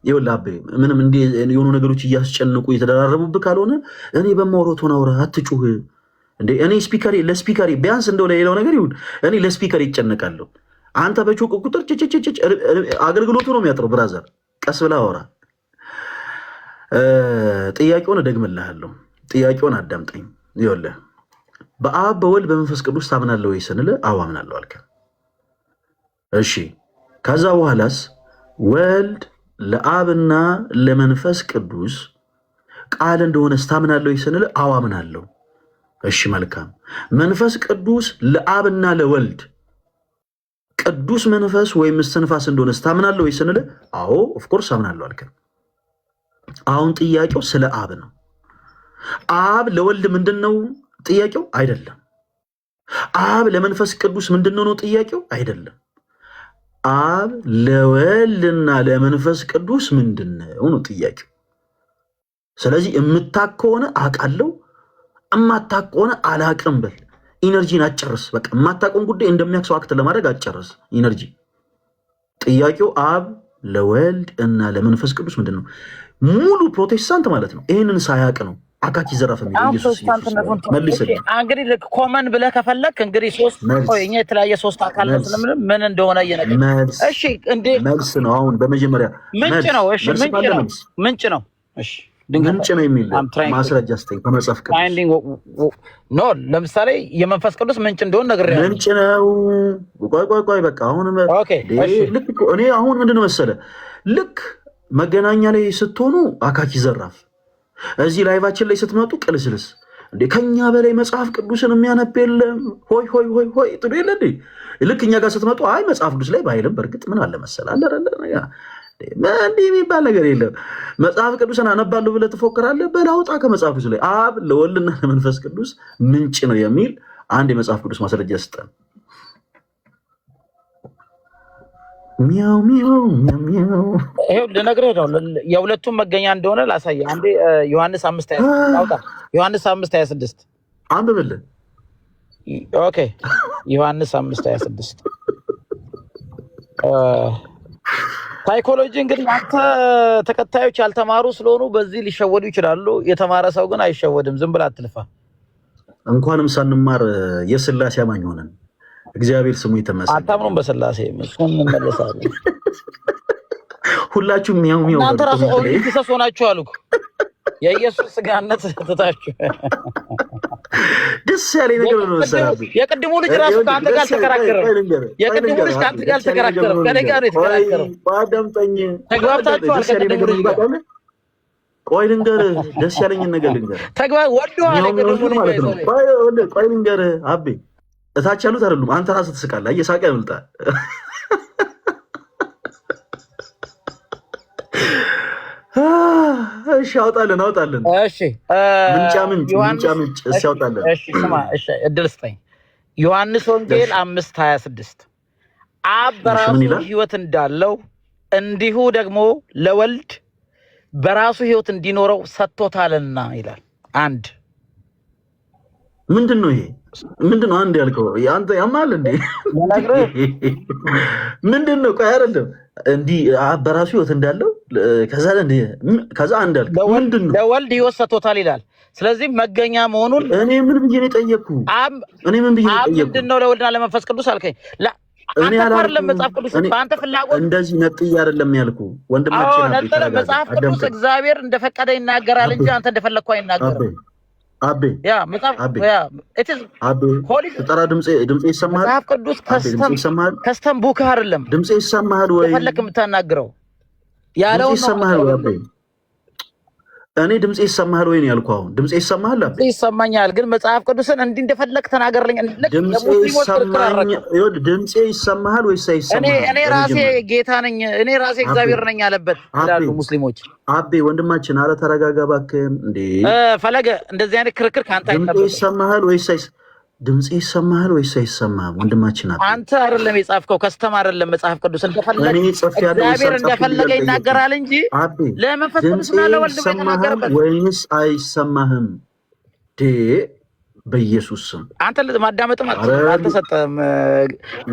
ይኸውልህ አቤ ምንም እንደ የሆኑ ነገሮች እያስጨንቁ የተደራረቡብህ ካልሆነ እኔ በማውራቱን አውራ፣ አትጩህ እንዴ። እኔ ለስፒከሬ ቢያንስ እንደው ለሌላው ነገር ይሁን እኔ ለስፒከሬ ይጨነቃለሁ። አንተ በጮክ ቁጥር ጭጭጭጭ አገልግሎቱ ነው የሚያጥረው። ብራዘር ቀስ ብለህ አውራ። ጥያቄውን እደግምልሃለሁ። ጥያቄውን አዳምጠኝ። ይኸውልህ በአብ በወልድ በመንፈስ ቅዱስ ታምናለህ ወይ ስንልህ አዎ አምናለሁ አልከ። እሺ ከዛ በኋላስ ወልድ ለአብና ለመንፈስ ቅዱስ ቃል እንደሆነስ ታምናለህ ወይ ስንልህ አዎ አምናለሁ። እሺ መልካም። መንፈስ ቅዱስ ለአብና ለወልድ ቅዱስ መንፈስ ወይም እስትንፋስ እንደሆነስ ታምናለህ ወይ ስንልህ አዎ ኦፍኮርስ አምናለሁ አልከ። አሁን ጥያቄው ስለ አብ ነው። አብ ለወልድ ምንድን ነው ጥያቄው? አይደለም። አብ ለመንፈስ ቅዱስ ምንድን ነው ጥያቄው? አይደለም። አብ ለወልድና ለመንፈስ ቅዱስ ምንድን ነው ጥያቄው። ስለዚህ የምታቅ ከሆነ አውቃለሁ፣ እማታቅ ከሆነ አላቅም በል። ኢነርጂን አጨርስ። በቃ የማታውቀውን ጉዳይ እንደሚያውቅ ሰው አክት ለማድረግ አጨርስ ኢነርጂ። ጥያቄው አብ ለወልድ እና ለመንፈስ ቅዱስ ምንድን ነው? ሙሉ ፕሮቴስታንት ማለት ነው ይህንን ሳያቅ ነው አካኪ ዘራፍ የሚለው ኢየሱስ መልስልኝ። እንግዲህ ልክ ኮመን ብለህ ከፈለክ እንግዲህ ሶስት እኛ የተለያየ ሶስት አካል ነው ስለምን ምን እንደሆነ እየነገርኩህ። እሺ እንዴ መልስ ነው። አሁን በመጀመሪያ ምንጭ ነው። እሺ ምንጭ ነው። እሺ ምንጭ ነው የሚል ማስረጃ ስጠኝ ከመጽሐፍ ቅዱስ። ኖ ለምሳሌ የመንፈስ ቅዱስ ምንጭ እንደሆነ ነግሬሃለሁ። ምንጭ ነው። ቆይ በቃ አሁን ልክ እኔ አሁን ምንድን ነው መሰለህ ልክ መገናኛ ላይ ስትሆኑ አካኪ ዘራፍ፣ እዚህ ላይቫችን ላይ ስትመጡ ቅልስልስ እንዴ ከኛ በላይ መጽሐፍ ቅዱስን የሚያነብ የለም ሆይ ሆይ ሆይ ሆይ ጥሩ የለ እንዴ። ልክ እኛ ጋር ስትመጡ አይ መጽሐፍ ቅዱስ ላይ ባይልም በእርግጥ ምን አለ መሰለህ አለ እንዲህ የሚባል ነገር የለም። መጽሐፍ ቅዱስን አነባለሁ ብለህ ትፎክራለህ። በላውጣ ከመጽሐፍ ቅዱስ ላይ አብ ለወልድና ለመንፈስ ቅዱስ ምንጭ ነው የሚል አንድ የመጽሐፍ ቅዱስ ማስረጃ ስጠን። ሚያው ሚያው ሚያው ይሄው ልነግርህ ነው የሁለቱም መገኛ እንደሆነ ላሳየህ። አንዴ ዮሐንስ 5:26 አውጣ። ዮሐንስ 5:26 አንብብልህ። ኦኬ ዮሐንስ 5:26 ሳይኮሎጂ እንግዲህ አንተ ተከታዮች ያልተማሩ ስለሆኑ በዚህ ሊሸወዱ ይችላሉ። የተማረ ሰው ግን አይሸወድም። ዝም ብለህ አትልፋ። እንኳንም ሳንማር የሥላሴ አማኝ ሆነን እግዚአብሔር ስሙ የተመሰገነ። አታምኑም በሥላሴ? እሱን እንመለሳለን። ሁላችሁም ሚያው ሚያው እናንተ ራሱ ኦሪንቲሰስ ሆናችሁ አልኩ። የኢየሱስ ስጋነት ትታችሁ ደስ ያለኝ ነገር ነው መሰለህ። የቅድሙ ልጅ ራሱ ከአንተ ጋር አልተከራከረም። የቅድሙ ልጅ ከአንተ ጋር አልተከራከረም። ከእኔ ጋር ነው የተከራከረው። አዳምጠኝ። ተግባብታችኋል ከቅድሙ ልጅ ጋር። ቆይ ልንገርህ፣ ደስ ያለኝን ነገር ልንገርህ። ወደዋል የቅድሙ ልጅ ማለት ነው። ቆይ ልንገርህ አቤ፣ እታች ያሉት አይደሉም። አንተ ራስህ ትስቃለህ። እየሳቀ ያመልጣል። እሺ አውጣለን። እሺ ምንጭ እሺ አውጣለን። እሺ ስማ፣ እሺ እድል ስጠኝ። ዮሐንስ ወንጌል 5:26 አብ በራሱ ሕይወት እንዳለው እንዲሁ ደግሞ ለወልድ በራሱ ሕይወት እንዲኖረው ሰጥቶታልና ይላል። አንድ ምንድን ነው ይሄ? ምንድን ነው አንድ ያልከው? አንተ ያማል እንዴ? ምንድን ነው? ቆይ አይደለም እንዲህ በራሱ ሕይወት እንዳለው ከዛ አንድ ያልከው ምንድን ነው? ለወልድ ሕይወት ሰጥቶታል ይላል። ስለዚህ መገኛ መሆኑን እኔ ምን ብዬ ነው የጠየቅኩህ? ምንድን ነው ለወልድና ለመንፈስ ቅዱስ አልከኝ። አንተ አይደለም መጽሐፍ ቅዱስ በአንተ ፍላጎት እንደዚህ ነጥዬ አይደለም ያልኩህ ወንድማችን። መጽሐፍ ቅዱስ እግዚአብሔር እንደፈቀደ ይናገራል እንጂ አንተ እንደፈለግከው አይናገርም። አቤ ተጠራ። ድምጼ ይሰማሃል? መጽሐፍ ቅዱስ ከስተም ቡክ አይደለም። ድምጼ ይሰማሃል ወይ? የፈለክ የምታናግረው ያለው ይሰማሃል ወይ? አቤ እኔ ድምጼ ይሰማሃል ወይ ነው ያልኩህ። አሁን ድምጼ ይሰማሃል? አቤ ይሰማኛል፣ ግን መጽሐፍ ቅዱስን እንዲህ እንደፈለክ ተናገርልኝ። ድምጼ ይሰማሃል ወይስ አይሰማህም? እኔ ራሴ ጌታ ነኝ፣ እኔ ራሴ እግዚአብሔር ነኝ ያለበት ይላሉ ሙስሊሞች። አቤ ወንድማችን፣ ኧረ ተረጋጋ እባክህን። እንዴ ፈለገ፣ እንደዚህ አይነት ክርክር ከአንተ አይጠበቅም። ድምጼ ይሰማሃል ወይስ አይሰማህም? ወንድማችን አንተ አይደለም የጻፍከው፣ ከስተም አይደለም መጽሐፍ ቅዱስ እንደፈለገ እግዚአብሔር እንደፈለገ ይናገራል እንጂ ለመንፈስ ቅዱስና ለወልድ የተናገረበት ወይስ አይሰማህም? በኢየሱስ ስም አንተ ማዳመጥም አልተሰጠም።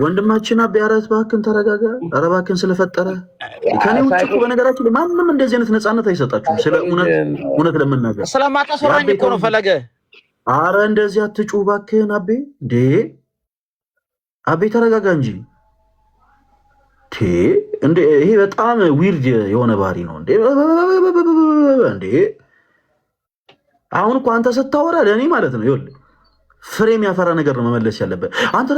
ወንድማችን አቤ፣ ኧረ እባክህን ተረጋጋ። ኧረ እባክህን ስለፈጠረ ከኔ ውጭ እኮ በነገራችን ላይ ማንም እንደዚህ አይነት ነፃነት አይሰጣችሁም። ስለ እውነት ለመናገር ስለማታስወራኝ እኮ ነው ፈለገ። አረ እንደዚህ አትጩህ እባክህን አቤ። እንዴ አቤ ተረጋጋ እንጂ። እንዴ ይሄ በጣም ዊርድ የሆነ ባህሪ ነው። እንዴ አሁን እኮ አንተ ስታወራ ለእኔ ማለት ነው ይኸውልህ ፍሬ የሚያፈራ ነገር ነው መመለስ ያለበት። አንተ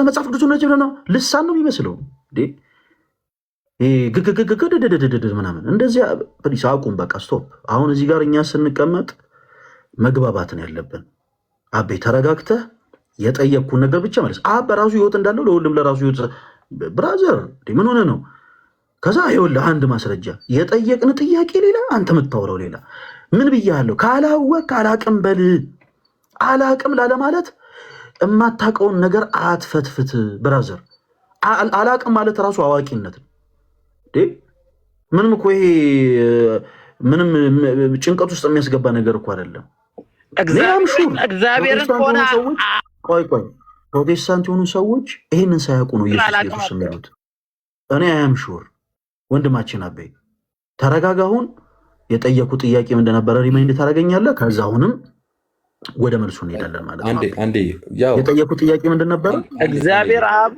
መጽሐፍ ቅዱስ ነው ልሳን ነው የሚመስለው። እንዴ ግግግግግግድድድድ ምናምን እንደዚያ ፕሊስ አቁም። በቃ ስቶፕ። አሁን እዚህ ጋር እኛ ስንቀመጥ መግባባትን ያለብን። አቤ ተረጋግተህ የጠየቅኩን ነገር ብቻ ማለት አብ በራሱ ሕይወት እንዳለው ለሁሉም ለራሱ ሕይወት ብራዘር ምን ሆነ ነው? ከዛ ይኸውልህ አንድ ማስረጃ የጠየቅን ጥያቄ ሌላ፣ አንተ የምታወራው ሌላ። ምን ብያለሁ? ካላወቅህ አላቅም በል። አላቅም ላለ ማለት የማታውቀውን ነገር አትፈትፍት ብራዘር። አላቅም ማለት ራሱ አዋቂነት ነው። ምንም እኮ ይሄ ምንም ጭንቀት ውስጥ የሚያስገባ ነገር እኮ አይደለም። እግዚአብሔርን ሆነ ቆይ ፕሮቴስታንት የሆኑ ሰዎች ይህንን ሳያውቁ ነው ኢየሱስ የሚሉት። እኔ አያም ሹር ወንድማችን አቤ ተረጋጋ። አሁን የጠየቁ ጥያቄ ምን እንደነበረ ሪማይንድ ታደርገኛለህ። ከዛ አሁንም ወደ መልሱ እንሄዳለን ማለት ነው። የጠየቁ ጥያቄ ምንድን ነበረ? እግዚአብሔር አብ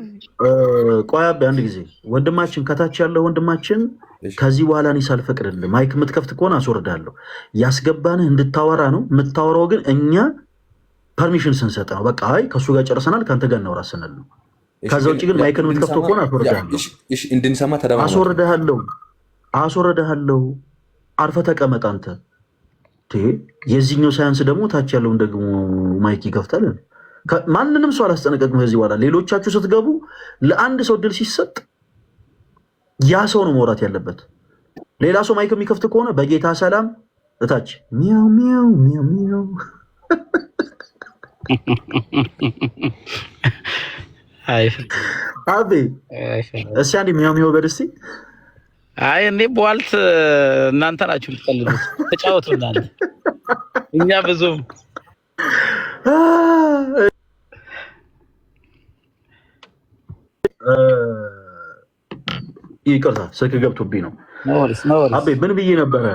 ቆይ አቤ አንድ ጊዜ ወንድማችን፣ ከታች ያለው ወንድማችን ከዚህ በኋላ እኔ ሳልፈቅድልህ ማይክ የምትከፍት ከሆነ አስወርዳለሁ። ያስገባንህ እንድታወራ ነው። የምታወራው ግን እኛ ፐርሚሽን ስንሰጥ ነው። በቃ አይ ከእሱ ጋር ጨርሰናል ከአንተ ጋር እናውራ ስንል ነው። ከዛ ውጭ ግን ማይክን የምትከፍተው ከሆነ አስወርድሃለሁ። አርፈህ ተቀመጥ አንተ። የዚህኛው ሳያንስ ደግሞ ታች ያለውን ደግሞ ማይክ ይከፍታል። ማንንም ሰው አላስጠነቀቅም ከዚህ በኋላ። ሌሎቻችሁ ስትገቡ ለአንድ ሰው ድል ሲሰጥ ያ ሰው ነው መውራት ያለበት። ሌላ ሰው ማይክ የሚከፍት ከሆነ በጌታ ሰላም እታች ሚያው ሚያው ሚያው ሚያው። አቤ እስኪ አንዴ ሚያው ሚያው በል እስኪ። አይ እኔ በዋልት እናንተ ናችሁ የምትቀልዱት። ተጫወቱ እናንተ፣ እኛ ብዙም ይቅርታ ስልክ ገብቶብኝ ነው። አቤ ምን ብዬ ነበረ?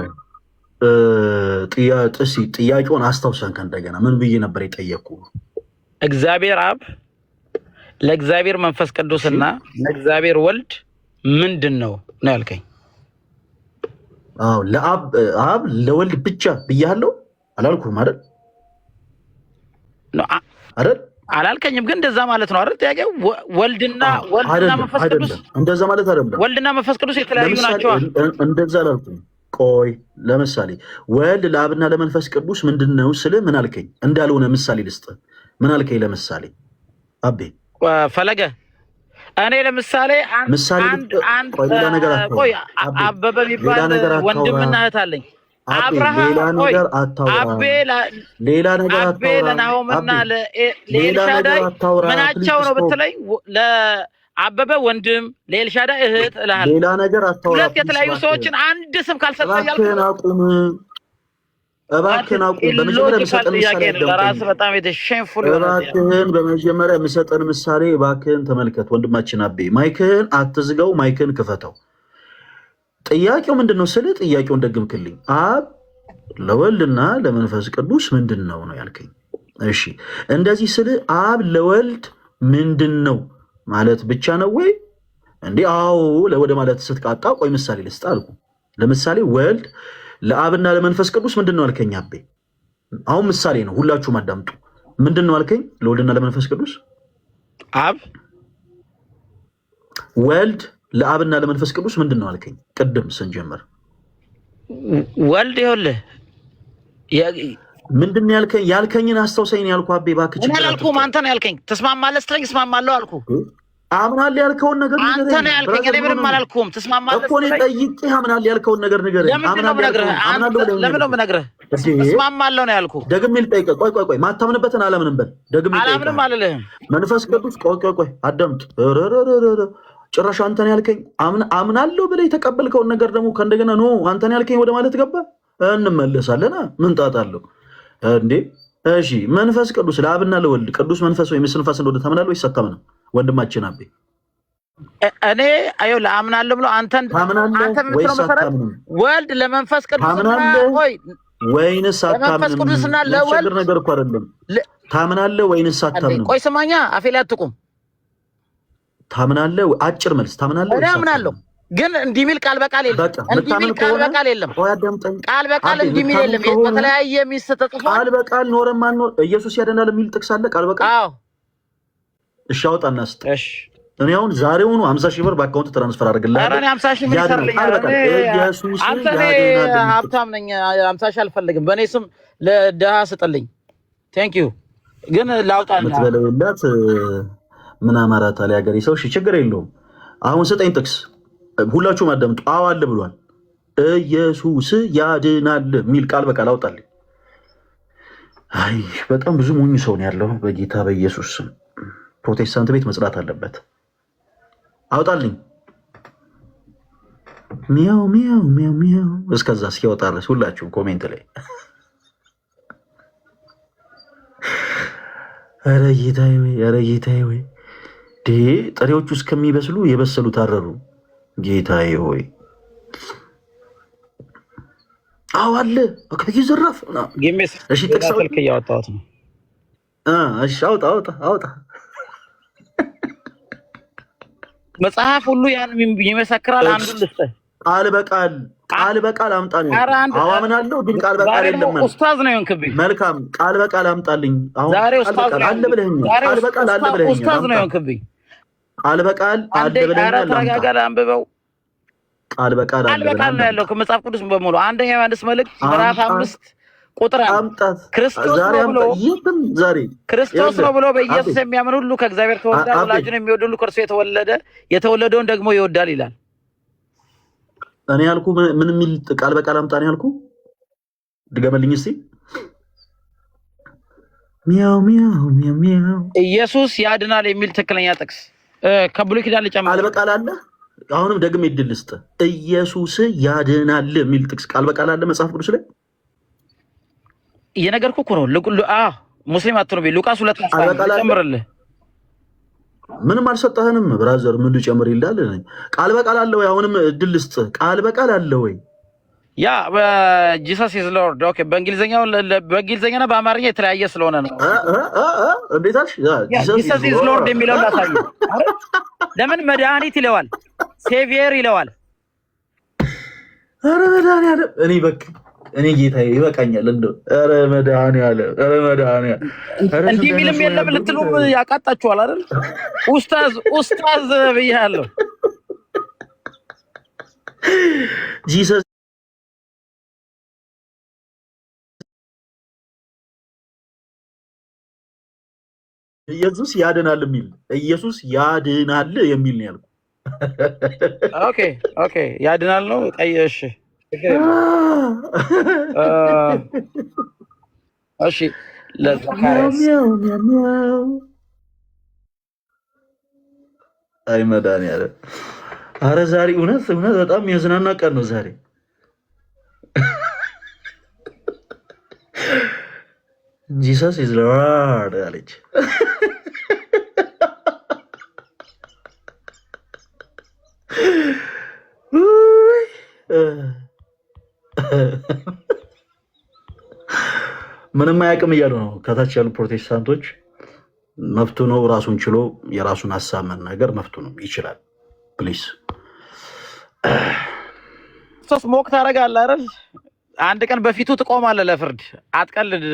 ጥያቄውን አስታውሰን ከእንደገና ምን ብዬ ነበር የጠየቁ? እግዚአብሔር አብ ለእግዚአብሔር መንፈስ ቅዱስና ለእግዚአብሔር ወልድ ምንድን ነው ነው ያልከኝ? አዎ ለአብ ለወልድ ብቻ ብያለሁ አላልኩም አይደል? አላልከኝም፣ ግን እንደዛ ማለት ነው አይደል? ጥያቄው ወልድና መንፈስ ቅዱስ እንደዛ ማለት አይደለም። ወልድና መንፈስ ቅዱስ የተለያዩ ናቸው። እንደዛ አላልኩም። ቆይ ለምሳሌ ወልድ ለአብና ለመንፈስ ቅዱስ ምንድነው ስለ ምን አልከኝ? እንዳልሆነ ምሳሌ ልስጥ። ምን አልከኝ? ለምሳሌ አቤ ፈለገ እኔ ለምሳሌ አበበ የሚባል ወንድምና እህት አለኝ። አቤ ለናሆምና ለኤልሻዳይ ምናቸው ነው ብትለኝ፣ ለአበበ ወንድም ለኤልሻዳይ እህት እልሃለሁ። ሁለት የተለያዩ ሰዎችን አንድ ስም ካልሰጠኝ እባክህን አቁም። በመጀመሪያ የምሰጠን ምሳሌ በመጀመሪያ የምሰጠን ምሳሌ እባክህን ተመልከት። ወንድማችን አቤ ማይክህን አትዝጋው፣ ማይክህን ክፈተው። ጥያቄው ምንድን ነው ስልህ ጥያቄውን ደግምክልኝ። አብ ለወልድና ለመንፈስ ቅዱስ ምንድን ነው ነው ያልከኝ። እሺ እንደዚህ ስልህ አብ ለወልድ ምንድን ነው ማለት ብቻ ነው ወይ እንዴ? አዎ ለወደ ማለት ስትቃጣ ቆይ ምሳሌ ልስጥ አልኩ። ለምሳሌ ወልድ ለአብና ለመንፈስ ቅዱስ ምንድን ነው አልከኝ አቤ። አሁን ምሳሌ ነው፣ ሁላችሁም አዳምጡ። ምንድን ነው አልከኝ? ለወልድና ለመንፈስ ቅዱስ አብ ወልድ ለአብና ለመንፈስ ቅዱስ ምንድን ነው አልከኝ? ቅድም ስንጀምር ወልድ ይኸውልህ ምንድን ነው ያልከኝ? ያልከኝን አስታውሰኝ ነው ያልኩህ አቤ። እባክህ እኔ አላልኩም፣ አንተ ነው ያልከኝ። ትስማማለህ ስትለኝ እስማማለሁ አልኩህ። አምናለሁ ያልከውን ነገር ንገረኝ። አንተ ነው ያልከኝ፣ እኔ ምንም አላልኩም። ትስማማለህ እኮ እኔ ጠይቄህ አምናለሁ ያልከውን ነገር ንገረኝ። ለምን ነው የምነግርህ? እስማማለሁ ነው ያልኩህ። ደግሜ ልጠይቅህ። ቆይ ማታምንበትን አላምንም በል። ደግሜ ልጠይቅህ። አላምንም አልልህም። መንፈስ ቅዱስ ቆይ አዳምጥ። ጭራሽ አንተ ነው ያልከኝ አምናለሁ ብለህ የተቀበልከውን ነገር ደግሞ ከእንደገና ኖ አንተ ነው ያልከኝ ወደ ማለት ገባ። እንመለሳለን። ምን ጣጣ አለው እንዴ? እሺ መንፈስ ቅዱስ ለአብና ለወልድ ቅዱስ መንፈስ ወይም እስትንፋስ እንደሆነ ታምናለህ ወይስ አታምንም? ወንድማችን አቤ እኔ አየው ለአምናለሁ ብሎ አንተ ምትለው መሰረት ወልድ ለመንፈስ ቅዱስና ወይንስ አታምንም? ቅዱስና ለወልድ ነገር እኮ አይደለም። ታምናለህ ወይንስ አታምንም? ቆይ ስማኛ፣ አፌ ላይ አትቁም። ታምናለህ? አጭር መልስ። ታምናለህ? እኔ አምናለሁ፣ ግን እንዲህ ሚል ቃል በቃል የለም። እንዲህ ሚል ቃል በቃል የለም። ቃል በቃል እንዲህ ሚል የለም። በተለያየ ሚስት ተጽፏል። ቃል በቃል ኖረም አልኖር ኢየሱስ ያድናል የሚል ጥቅስ አለ ቃል በቃል? አዎ። እሺ አውጣና ስጥ። እሺ እኔ አሁን ዛሬውኑ 50 ሺህ ብር በአካውንት ትራንስፈር አድርግልሃለሁ። ኧረ እኔ 50 ሺህ ምን ይሰርልኛል? አንተ እኔ ሀብታም ነኝ። 50 ሺህ አልፈልግም። በእኔ ስም ለድሃ ስጥልኝ። ቴንክ ዩ። ግን ላውጣና ምትበለውላት ምን አማራታል ያገሬ ሰው። እሺ ችግር የለውም። አሁን ስጠኝ ጥቅስ። ሁላችሁም አዳምጡ። አዎ አለ ብሏል። ኢየሱስ ያድናል የሚል ቃል በቃል አውጣልኝ። አይ በጣም ብዙ ሞኝ ሰው ነው ያለው። በጌታ በኢየሱስ ስም ፕሮቴስታንት ቤት መጽዳት አለበት። አውጣልኝ። ሚያው ሚያው ሚያው ሚያው። እስከዛ እስኪወጣ ድረስ ሁላችሁም ኮሜንት ላይ ኧረ ጌታዬ ወይ፣ ኧረ ጌታዬ ወይ። ጥሬዎቹ እስከሚበስሉ የበሰሉ ታረሩ። ጌታዬ ሆይ አዎ አለ አካኪ ዘራፍ ጌሜስ እሺ ጥቅስ ስልክ እያወጣሁት ነው። እሺ አውጣ መጽሐፍ ሁሉ ያን ይመሰክራል። አንዱ ልስጥህ ቃል በቃል አምጣ ነው። አዎ አምናለሁ፣ ግን ቃል በቃል የለም። ኡስታዝ ነው የሆንክብኝ። መልካም ቃል በቃል አምጣልኝ። አሁን ዛሬ ኡስታዝ አለ ብለኸኛል። ቃል በቃል አለ ብለኸኛል። ኡስታዝ ነው የሆንክብኝ። ቃል በቃል አለ ብለኸኛል። ተረጋጋ፣ አንብበው። ቃል በቃል ነው ያለው ከመጽሐፍ ቅዱስ በሙሉ። አንደኛ ዮሐንስ መልእክት ምዕራፍ 5 ቁጥር 1 ክርስቶስ ነው ብሎ በኢየሱስ የሚያምን ሁሉ ከእግዚአብሔር ተወልዷል፣ ወላጁን የሚወድ ሁሉ ከእርሱ የተወለደውን ደግሞ ይወዳል ይላል። እኔ ያልኩ ምን የሚል ቃል በቃል አምጣ ነው ያልኩ? ድገመልኝ እስቲ። ሚያው ኢየሱስ ያድናል የሚል ትክክለኛ ጥቅስ ከብሉይ ኪዳን ልጨምር። ቃል በቃል አለ። አሁንም ደግሜ እድል ልስጥ። ኢየሱስ ያድናል የሚል ጥቅስ ቃል በቃል አለ መጽሐፍ ቅዱስ ላይ? እየነገርኩህ እኮ ነው። ሙስሊም አትሆንም። ሉቃስ 2 ጨምርልህ። ምንም አልሰጠህንም ብራዘር። ምን ልጨምር ይላል? ቃል በቃል አለ ወይ? አሁንም እድል ልስጥ። ቃል በቃል አለ ወይ? ያ ጂሰስ ኢዝ ሎርድ። ኦኬ። በእንግሊዝኛና በአማርኛ የተለያየ ስለሆነ ነው። እንዴት አልሽ? ጂሰስ ኢዝ ሎርድ የሚለውን ላሳየህ። ለምን መድኃኒት ይለዋል፣ ሴቪየር ይለዋል። ኧረ መድኃኒዓለም እኔ ጌታዬ ይበቃኛል። እንደው ኧረ መድኃኒዓለም እንዲህ የሚልም የለም ልትሉም ያቃጣችኋል አይደል? ኡስታዝ ብያለሁ። ጂሰስ ኢየሱስ ያድናል የሚል ነው ያልኩት። ኦኬ ያድናል ነው ቀየሽ። እሺ አይ መድኃኒዓለም ኧረ ዛሬ እውነት በጣም የሚያዝናና ቀን ነው ዛሬ። ጂሰስ ኢዝ ሎርድ አለች። ምንም አያውቅም እያሉ ነው ከታች ያሉ ፕሮቴስታንቶች። መፍቱ ነው፣ ራሱን ችሎ የራሱን ሀሳብ መናገር መፍቱ ነው፣ ይችላል። ፕሊስ ሶስት ሞክ ታደርጋለህ አይደል? አንድ ቀን በፊቱ ትቆማለህ ለፍርድ። አትቀልድ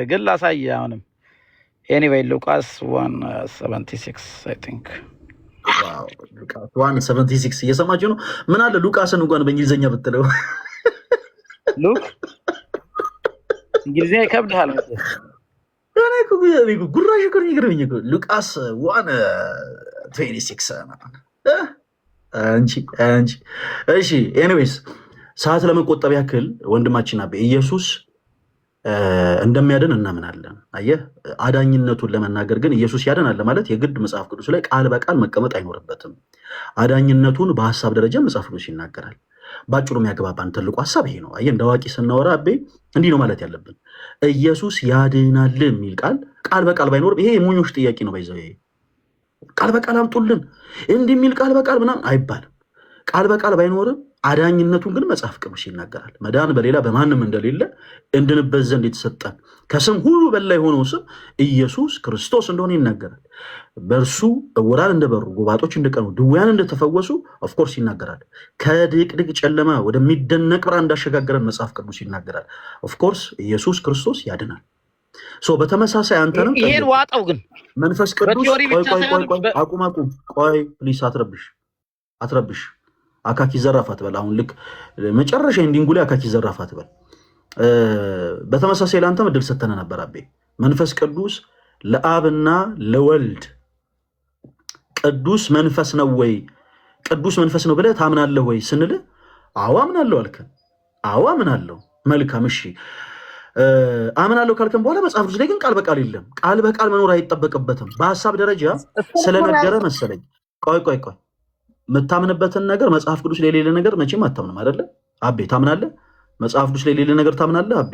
ግን ላሳይ። አሁንም ኤኒዌይ ሉቃስ 1:76 አይ ቲንክ 1:76 እየሰማችሁ ነው። ምን አለ ሉቃስን እንኳን በእንግሊዝኛ ብትለው ሉክ እንግሊዝኛ ይከብድሃል። ጉራሽ እኮ ይገርመኝ እኮ ሉቃስ 1:26 አንቺ እሺ። ኤኒዌይስ ሰዓት ለመቆጠብ ያክል ወንድማችን አቤ ኢየሱስ እንደሚያድን እናምናለን። አየህ፣ አዳኝነቱን ለመናገር ግን ኢየሱስ ያድናል ማለት የግድ መጽሐፍ ቅዱስ ላይ ቃል በቃል መቀመጥ አይኖርበትም። አዳኝነቱን በሀሳብ ደረጃ መጽሐፍ ቅዱስ ይናገራል። ባጭሩ የሚያግባባን ትልቁ ሀሳብ ይሄ ነው። አየህ፣ እንደ አዋቂ ስናወራ አቤ እንዲህ ነው ማለት ያለብን። ኢየሱስ ያድናል የሚል ቃል በቃል ባይኖርም ይሄ የሞኞች ጥያቄ ነው። ባይዘው ቃል በቃል አምጡልን እንዲህ የሚል ቃል በቃል ምናምን አይባልም። ቃል በቃል ባይኖርም አዳኝነቱን ግን መጽሐፍ ቅዱስ ይናገራል። መዳን በሌላ በማንም እንደሌለ እንድንበት ዘንድ የተሰጠን ከስም ሁሉ በላይ የሆነው ስም ኢየሱስ ክርስቶስ እንደሆነ ይናገራል። በእርሱ ዕውራን እንደበሩ፣ ጎባጦች እንደቀኑ፣ ድውያን እንደተፈወሱ ኦፍኮርስ ይናገራል። ከድቅድቅ ጨለማ ወደሚደነቅ ብርሃን እንዳሸጋገረን መጽሐፍ ቅዱስ ይናገራል። ኦፍኮርስ ኢየሱስ ክርስቶስ ያድናል። በተመሳሳይ አንተንም ይሄን ዋጣው ግን መንፈስ ቅዱስ አቁም ቆይ ፕሊስ አትረብሽ አካኪ ዘራፍ አትበል። አሁን ልክ መጨረሻ ኢንዲንጉ ላይ አካኪ ዘራፍ አትበል። በተመሳሳይ ለአንተም እድል ሰተነ ነበር አቤ። መንፈስ ቅዱስ ለአብና ለወልድ ቅዱስ መንፈስ ነው ወይ ቅዱስ መንፈስ ነው ብለህ ታምናለህ ወይ ስንልህ አዎ አምናለሁ አልከን። አዎ አምናለሁ። መልካም እሺ አምናለሁ ካልከን በኋላ መጽሐፍ ቅዱስ ላይ ግን ቃል በቃል የለም። ቃል በቃል መኖር አይጠበቅበትም። በሀሳብ ደረጃ ስለነገረ መሰለኝ። ቆይ የምታምንበትን ነገር መጽሐፍ ቅዱስ ላይ የሌለ ነገር መቼም አታምንም አይደለ አቤ? ታምናለህ? መጽሐፍ ቅዱስ ላይ የሌለ ነገር ታምናለህ አቤ?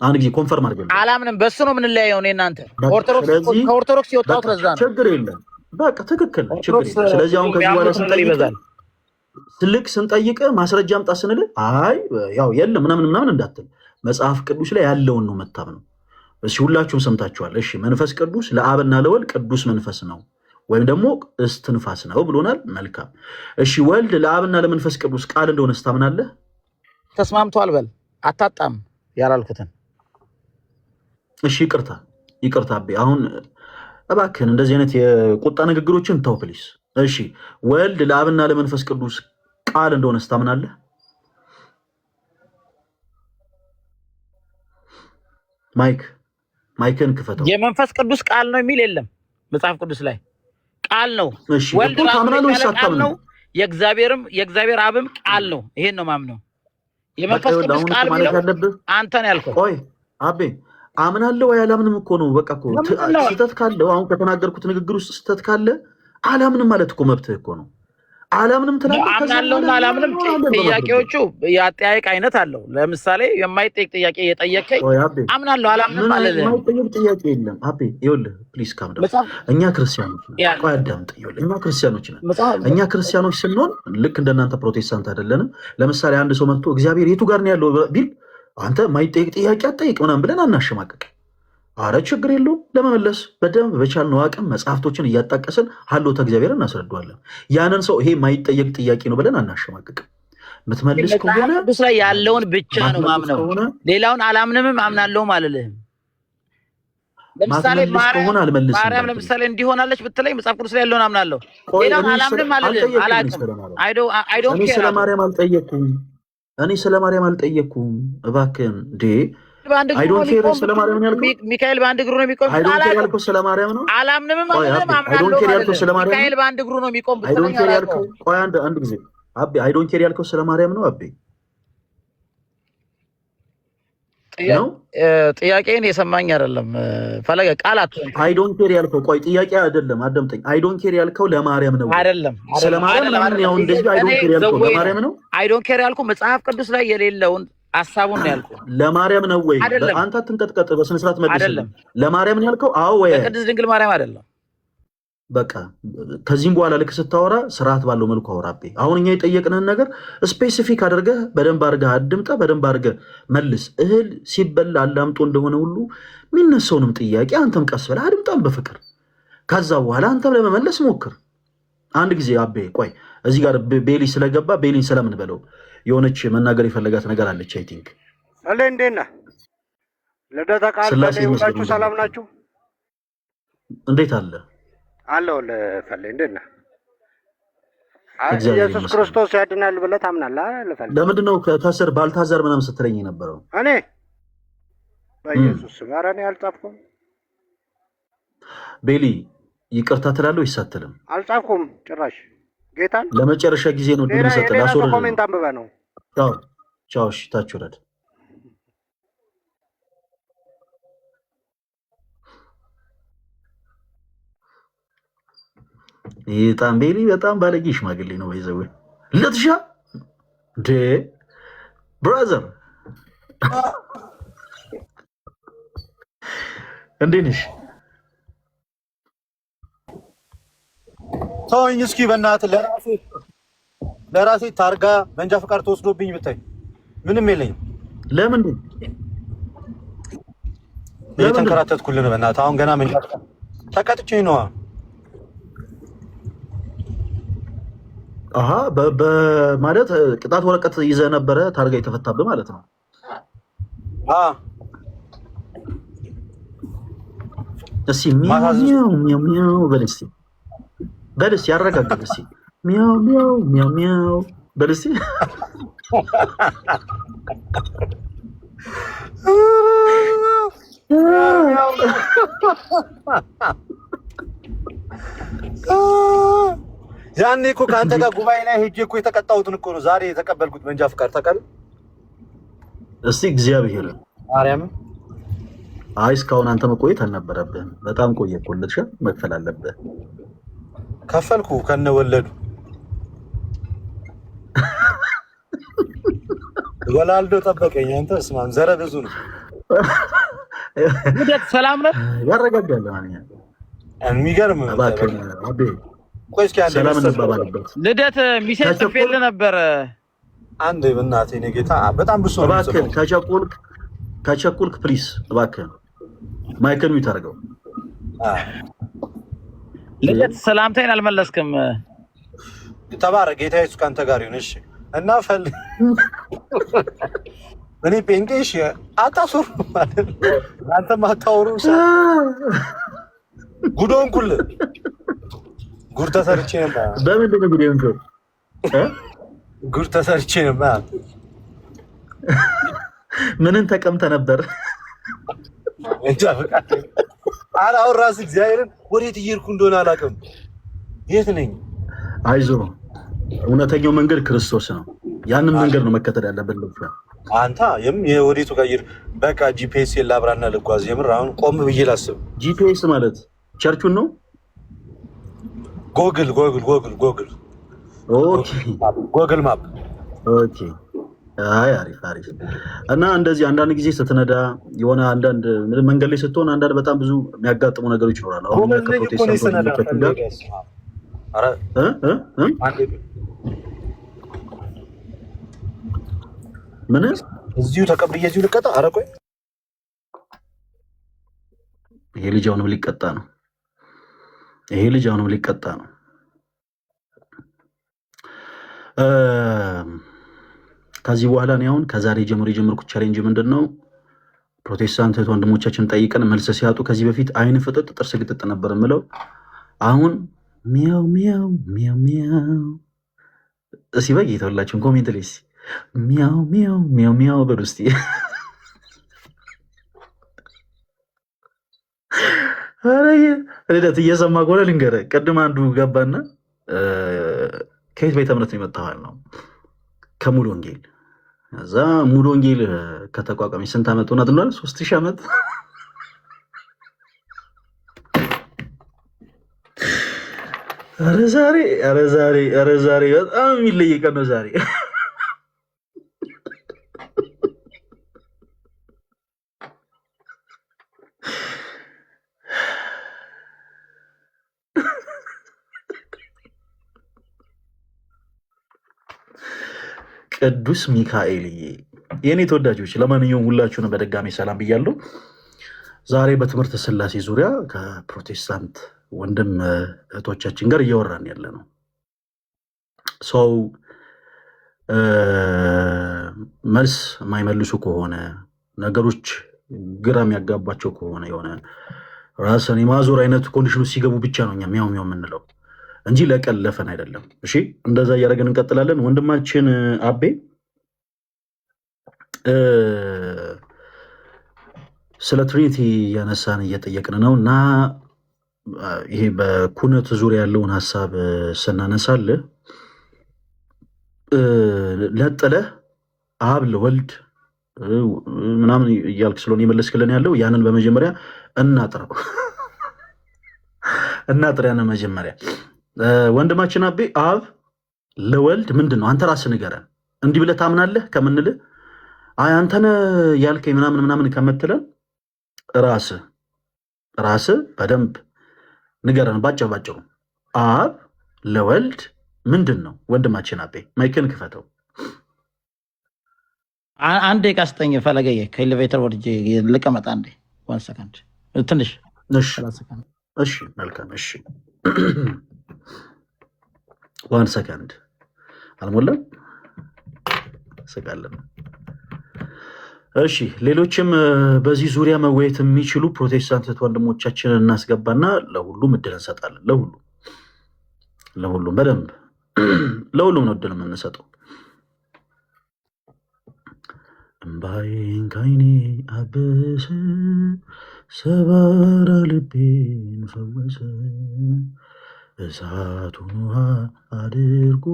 አንድ ጊዜ ኮንፈርም አድርገን። አላምንም። በሱ ነው የምንለያየው። እኔ እናንተ ከኦርቶዶክስ የወጣሁት ለዛ ነው። ችግር የለም በቃ ትክክል ችግር የለም። ስለዚህ አሁን ከዚህ በኋላ ስንጠይቅ ማስረጃ አምጣ ስንል አይ ያው የለም ምናምን እንዳትል መጽሐፍ ቅዱስ ላይ ያለውን ነው መታመን። እሺ ሁላችሁም ሰምታችኋል። እሺ መንፈስ ቅዱስ ለአብና ለወልድ ቅዱስ መንፈስ ነው ወይም ደግሞ እስትንፋስ ነው ብሎናል። መልካም እሺ ወልድ ለአብና ለመንፈስ ቅዱስ ቃል እንደሆነ ስታምናለህ? ተስማምቷል በል አታጣም ያላልኩትን። እሺ ይቅርታ አቤ አሁን እባክህን እንደዚህ አይነት የቁጣ ንግግሮችን ተው ፕሊስ። እሺ ወልድ ለአብና ለመንፈስ ቅዱስ ቃል እንደሆነ ስታምናለህ? ማይክን ክፈተው። የመንፈስ ቅዱስ ቃል ነው የሚል የለም መጽሐፍ ቅዱስ ላይ ቃል ነው። ወልድ ቃል ነው። የእግዚአብሔር አብም ቃል ነው። ይሄን ነው ማምነው። የመንፈስ ቅዱስ ቃል ነው አንተን ያልከው። ቆይ አቤ አምናለሁ ወይ አላምንም እኮ ነው። በቃ እኮ ስህተት ካለው አሁን ከተናገርኩት ንግግር ውስጥ ስህተት ካለ አላምንም ማለት እኮ መብትህ እኮ ነው። አላምንም ትላለህ። አምናለሁና አላምንም ጥያቄዎቹ የአጠያየቅ አይነት አለው። ለምሳሌ የማይጠይቅ ጥያቄ የጠየቀኝ አምናለሁ አላምንም ማለት ነው። የማይጠይቅ ጥያቄ የለም አቤ። ይኸውልህ ፕሊዝ ካም ደግሞ እኛ ክርስቲያኖች ነን። ቆይ አዳምጥ። ይኸውልህ እኛ ክርስቲያኖች ነን። እኛ ክርስቲያኖች ስንሆን ልክ እንደናንተ ፕሮቴስታንት አይደለንም። ለምሳሌ አንድ ሰው መጥቶ እግዚአብሔር የቱ ጋር ነው ያለው ቢል አንተ የማይጠይቅ ጥያቄ አትጠይቅ ምናምን ብለን አናሸማቀቅ። አረ ችግር የለውም ለመመለስ በደንብ በቻልነው አቅም መጽሐፍቶችን እያጣቀስን ሀሎተ እግዚአብሔር እናስረዳዋለን። ያንን ሰው ይሄ የማይጠየቅ ጥያቄ ነው ብለን አናሸማቀቅም። ምትመልስ ከሆነ ቅዱስ ላይ ያለውን ብቻ ነው ማምነው፣ ሌላውን አላምንምም አምናለሁም አልልህም። ለምሳሌ ማርያም ለምሳሌ እንዲሆናለች ብትለኝ መጽሐፍ ቅዱስ ላይ ያለውን አምናለሁ፣ ሌላውን አላምንም አልልህም። አላውቅም። አይ ዶንት ኬር። እኔ ስለ ማርያም አልጠየኩም እባክህን እንዴ። ሚካኤል በአንድ እግሩ ነው የሚቆም። ያልከው ስለ ማርያም ነው። አላምንም አምናለሁ። ሚካኤል በአንድ እግሩ ነው የሚቆም። ቆይ አንድ ጊዜ አቤ አይ ዶንት ኬር ያልከው ስለ ማርያም ነው አቤ ነው። ጥያቄን የሰማኝ አይደለም ፈለገ ቃላት አይ ዶንት ኬር ያልከው ቆይ ጥያቄ አይደለም አዳምጠኝ። አይ ዶንት ኬር ያልከው ለማርያም ነው አይደለም? ስለ ማርያም ነው። ያው እንደዚህ አይ ዶንት ኬር ያልከው ለማርያም ነው። አይ ዶንት ኬር ያልከው መጽሐፍ ቅዱስ ላይ የሌለውን ሐሳቡን ነው ያልከው ለማርያም ነው ወይ? አንተ አትንቀጥቀጥ፣ በስነ ስርዓት መልስ። ለማርያም ነው ያልከው? አዎ ወይ? ለቅድስት ድንግል ማርያም አይደለም። በቃ ከዚህም በኋላ ልክ ስታወራ ስርዓት ባለው መልኩ አውራቤ። አሁን እኛ የጠየቅንህን ነገር ስፔሲፊክ አድርገህ በደንብ አድርገህ አድምጠህ በደንብ አድርገህ መልስ። እህል ሲበላ አላምጦ እንደሆነ ሁሉ የሚነሳውንም ጥያቄ አንተም ቀስ ብለህ አድምጣም በፍቅር። ከዛ በኋላ አንተም ለመመለስ ሞክር። አንድ ጊዜ አቤ ቆይ፣ እዚህ ጋር ቤሊ ስለገባ ቤሊን ስለምን በለው የሆነች መናገር የፈለጋት ነገር አለች። አይ ቲንክ አለ። እንዴት ነህ? ልደታ ቃል ሁላችሁ ሰላም ናችሁ? እንዴት አለ አለው ለፈለ እንዴት ነህ? ኢየሱስ ክርስቶስ ያድናል ብለህ ታምናለህ አይደል? ለፈለ ለምንድን ነው ከታሰር ባልታዘር ምናምን ስትለኝ የነበረው? እኔ በኢየሱስ ስም ኧረ እኔ አልጻፍኩም። ቤሊ ይቅርታ ትላለህ ወይስ አትልም? አልጻፍኩም ጭራሽ። ጌታን ለመጨረሻ ጊዜ ነው ድል ሰጠ። ላስወርድ ኮሜንት አንብበህ ነው። ቻው እሺ፣ ታች ወረድ። ይሄ ቤሊ በጣም ባለጌ ሽማግሌ ነው። ባይዘው ለትሻ ደ ብራዘር እንዴት ነሽ? ተወኝ እስኪ በእናትህ። ለራሴ ታርጋ መንጃ ፈቃድ ተወስዶብኝ ብታይ ምንም የለኝም። ለምን የተንከራተትኩልን? በእናትህ አሁን ገና መንጃ ፈቃድ ተቀጥቼ ነዋ። አሃ ማለት ቅጣት ወረቀት ይዘህ ነበረ ታርጋ የተፈታብህ ማለት ነው? እስኪ ሚያው በል እስኪ ያረጋግጥ እስኪ ሚያው በል እስኪ። ያኔ እኮ ከአንተ ጋር ጉባኤ ላይ ሄጄ እኮ የተቀጣሁትን እኮ ነው ዛሬ የተቀበልኩት መንጃ ፈቃድ ታውቃለህ። እስቲ እግዚአብሔር ማርያም አይ እስካሁን አንተ መቆየት አልነበረብህም። በጣም ቆየህ እኮ ልትሻ መክፈል አለብህ። ከፈልኩ ከነወለዱ ወላልዶ ጠበቀኝ። አንተ እስማም ዘረ ብዙ ነው። ልደት ሰላም ነህ? ያረጋጋል ማለት የሚገርም እባክህ አቤ ቆይ እስኪ አንዴ ሰላም እንባባልበት። ልደት ሚሴጅ ጽፌልህ ነበር። አንዴ በእናትህ እኔ ጌታ በጣም ብሶ ነው። እባክህ ከቸኮልክ ፕሊስ እባክህ ማይክን ሚውት አድርገው። ልደት ሰላምታዬን አልመለስክም። ተባረክ ጌታ ኢየሱስ ካንተ ጋር ይሁን። እሺ እና እኔ ጴንጤሽ አታስሩ ማለት አንተ ማታወሩ ጉዶን ኩል ጉር ተሰርቼ ነበር። በምንድን ነው ጉዴን ኩል ጉር ተሰርቼ ነበር። ምንን ተቀምተ ነበር? እንጃ ፈቃድ አሁን ራስ እግዚአብሔርን ወዴት እየሄድኩ እንደሆነ አላውቅም። የት ነኝ? አይዞህ እውነተኛው መንገድ ክርስቶስ ነው። ያንን መንገድ ነው መከተል ያለብን። አንተ የወዴቱ ጋር ይር በቃ ጂፒኤስ የላብራና ልጓዝ። የምር አሁን ቆም ብዬ ላስብ። ጂፒኤስ ማለት ቸርቹን ነው። ጎግል ኦኬ ጎግል ማፕ ኦኬ። አይ አሪፍ። እና እንደዚህ አንዳንድ ጊዜ ስትነዳ የሆነ አንዳንድ መንገድ ላይ ስትሆን አንዳንድ በጣም ብዙ የሚያጋጥሙ ነገሮች ይኖራሉ። አሁን ከፕሮቴስታንት ጋር ምን እዚሁ ተቀብዬ እዚሁ ልቀጣ? ኧረ ቆይ ይሄ ልጅ አሁንም ሊቀጣ ነው። ከዚህ በኋላ ነው አሁን ከዛሬ ጀምሮ የጀመርኩት ቻሌንጅ ምንድን ነው? ፕሮቴስታንት ወንድሞቻችን ጠይቀን መልስ ሲያጡ ከዚህ በፊት አይን ፍጥጥ ጥርስ ግጥጥ ነበር የምለው። አሁን ሚያው ሚያው ሚያው ሚያው እስኪ በይ የተወላችሁን ኮሜንት ላይ እስኪ ሚያው ሚያው ሚያው ሚያው በሉ እስኪ። ልደት እየሰማ ከሆነ ልንገርህ። ቅድም አንዱ ገባና ከየት ቤተ እምነት ነው የመጣኸው ነው? ከሙሉ ወንጌል። እዛ ሙሉ ወንጌል ከተቋቋመ ስንት ዓመት ሆናት? 3000 ዓመት። ኧረ ዛሬ በጣም የሚለይ ቀን ነው ዛሬ። ቅዱስ ሚካኤልዬ የኔ ተወዳጆች፣ ለማንኛውም ሁላችሁንም በድጋሚ ሰላም ብያለሁ። ዛሬ በትምህርተ ሥላሴ ዙሪያ ከፕሮቴስታንት ወንድም እህቶቻችን ጋር እያወራን ያለ ነው። ሰው መልስ የማይመልሱ ከሆነ ነገሮች ግራ የሚያጋባቸው ከሆነ የሆነ ራስን የማዞር አይነት ኮንዲሽኑ ሲገቡ ብቻ ነው እኛ ሚያው ሚያው የምንለው እንጂ ለቀለፈን አይደለም። እሺ እንደዛ እያደረግን እንቀጥላለን። ወንድማችን አቤ ስለ ትሪኒቲ ያነሳን እየጠየቅን ነው እና ይሄ በኩነት ዙሪያ ያለውን ሀሳብ ስናነሳልህ ለጥለህ አብ ለወልድ ምናምን እያልክ ስለሆነ የመለስክልን ያለው ያንን በመጀመሪያ እናጥረው ያንን መጀመሪያ ወንድማችን አቤ አብ ለወልድ ምንድን ነው? አንተ ራስህ ንገረን። እንዲህ ብለህ ታምናለህ ከምንልህ አይ አንተነ ያልከኝ ምናምን ከምትለን ራስህ በደንብ ንገረን ባጭሩ። አብ ለወልድ ምንድን ነው? ወንድማችን አቤ ማይክን ክፈተው። አንድ ደቂቃ ስጠኝ ፈለገዬ። ከኤሌቬተር ወርጄ ልቀመጥ አንዴ። 1 ሰከንድ ትንሽ። እሺ መልካም። እሺ 1 ሰከንድ አልሞላም። ስቃለን። እሺ ሌሎችም በዚህ ዙሪያ መወየት የሚችሉ ፕሮቴስታንት ወንድሞቻችንን እናስገባና ለሁሉም እድል እንሰጣለን። ለሁሉም በደንብ ለሁሉም ነው እድል የምንሰጠው። እምባዬን ከዓይኔ አበሰ፣ ሰባራ ልቤን ፈወሰ፣ እሳቱን ውሃ አድርጎ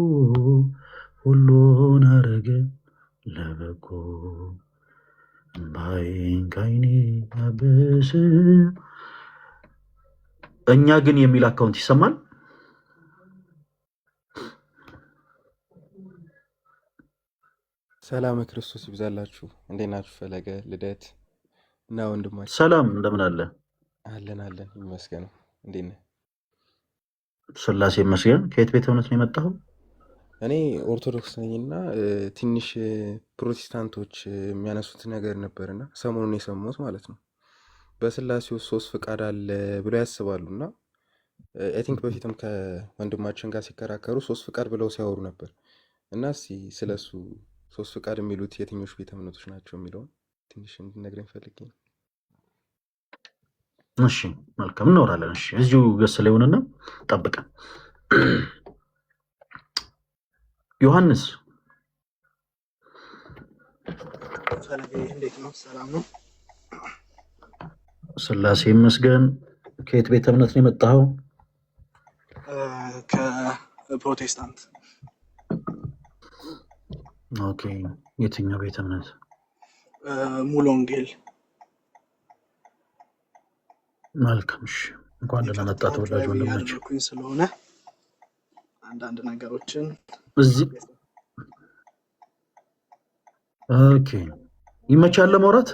ሁሉን አረገ ለበጎ። እምባዬን ከዓይኔ አበሰ። እኛ ግን የሚል አካውንት ይሰማል። ሰላም ክርስቶስ ይብዛላችሁ። እንዴት ናችሁ? ፈለገ ልደት እና ወንድማችን ሰላም እንደምን አለ? አለን ይመስገነው። እንዴት ነህ? ስላሴ ይመስገን። ከየት ቤተ እምነት ነው የመጣኸው? እኔ ኦርቶዶክስ ነኝና ትንሽ ፕሮቴስታንቶች የሚያነሱት ነገር ነበርና ሰሞኑን የሰማሁት ማለት ነው። በስላሴ ውስጥ 3 ፍቃድ አለ ብለው ያስባሉና አይ ቲንክ በፊትም ከወንድማችን ጋር ሲከራከሩ 3 ፍቃድ ብለው ሲያወሩ ነበር እና እስኪ ስለሱ 3 ፍቃድ የሚሉት የትኞቹ ቤተ እምነቶች ናቸው የሚለውን ትንሽ እንድነግረኝ ፈልጌ ነው። እሺ መልካም እናወራለን። እሺ እዚሁ ገስ ላይ ሆነና ጠብቀን። ዮሐንስ እንዴት ነው? ሰላም ነው? ስላሴ ይመስገን። ከየት ቤተ እምነት ነው የመጣኸው? ከፕሮቴስታንት። ኦኬ የትኛው ቤተ እምነት? ሙሉ ወንጌል። መልካም እሺ፣ እንኳን ደህና መጣህ ተወዳጅ ወንድማችን። ስለሆነ አንዳንድ ነገሮችን እዚህ ኦኬ ይመቻል ለማውራት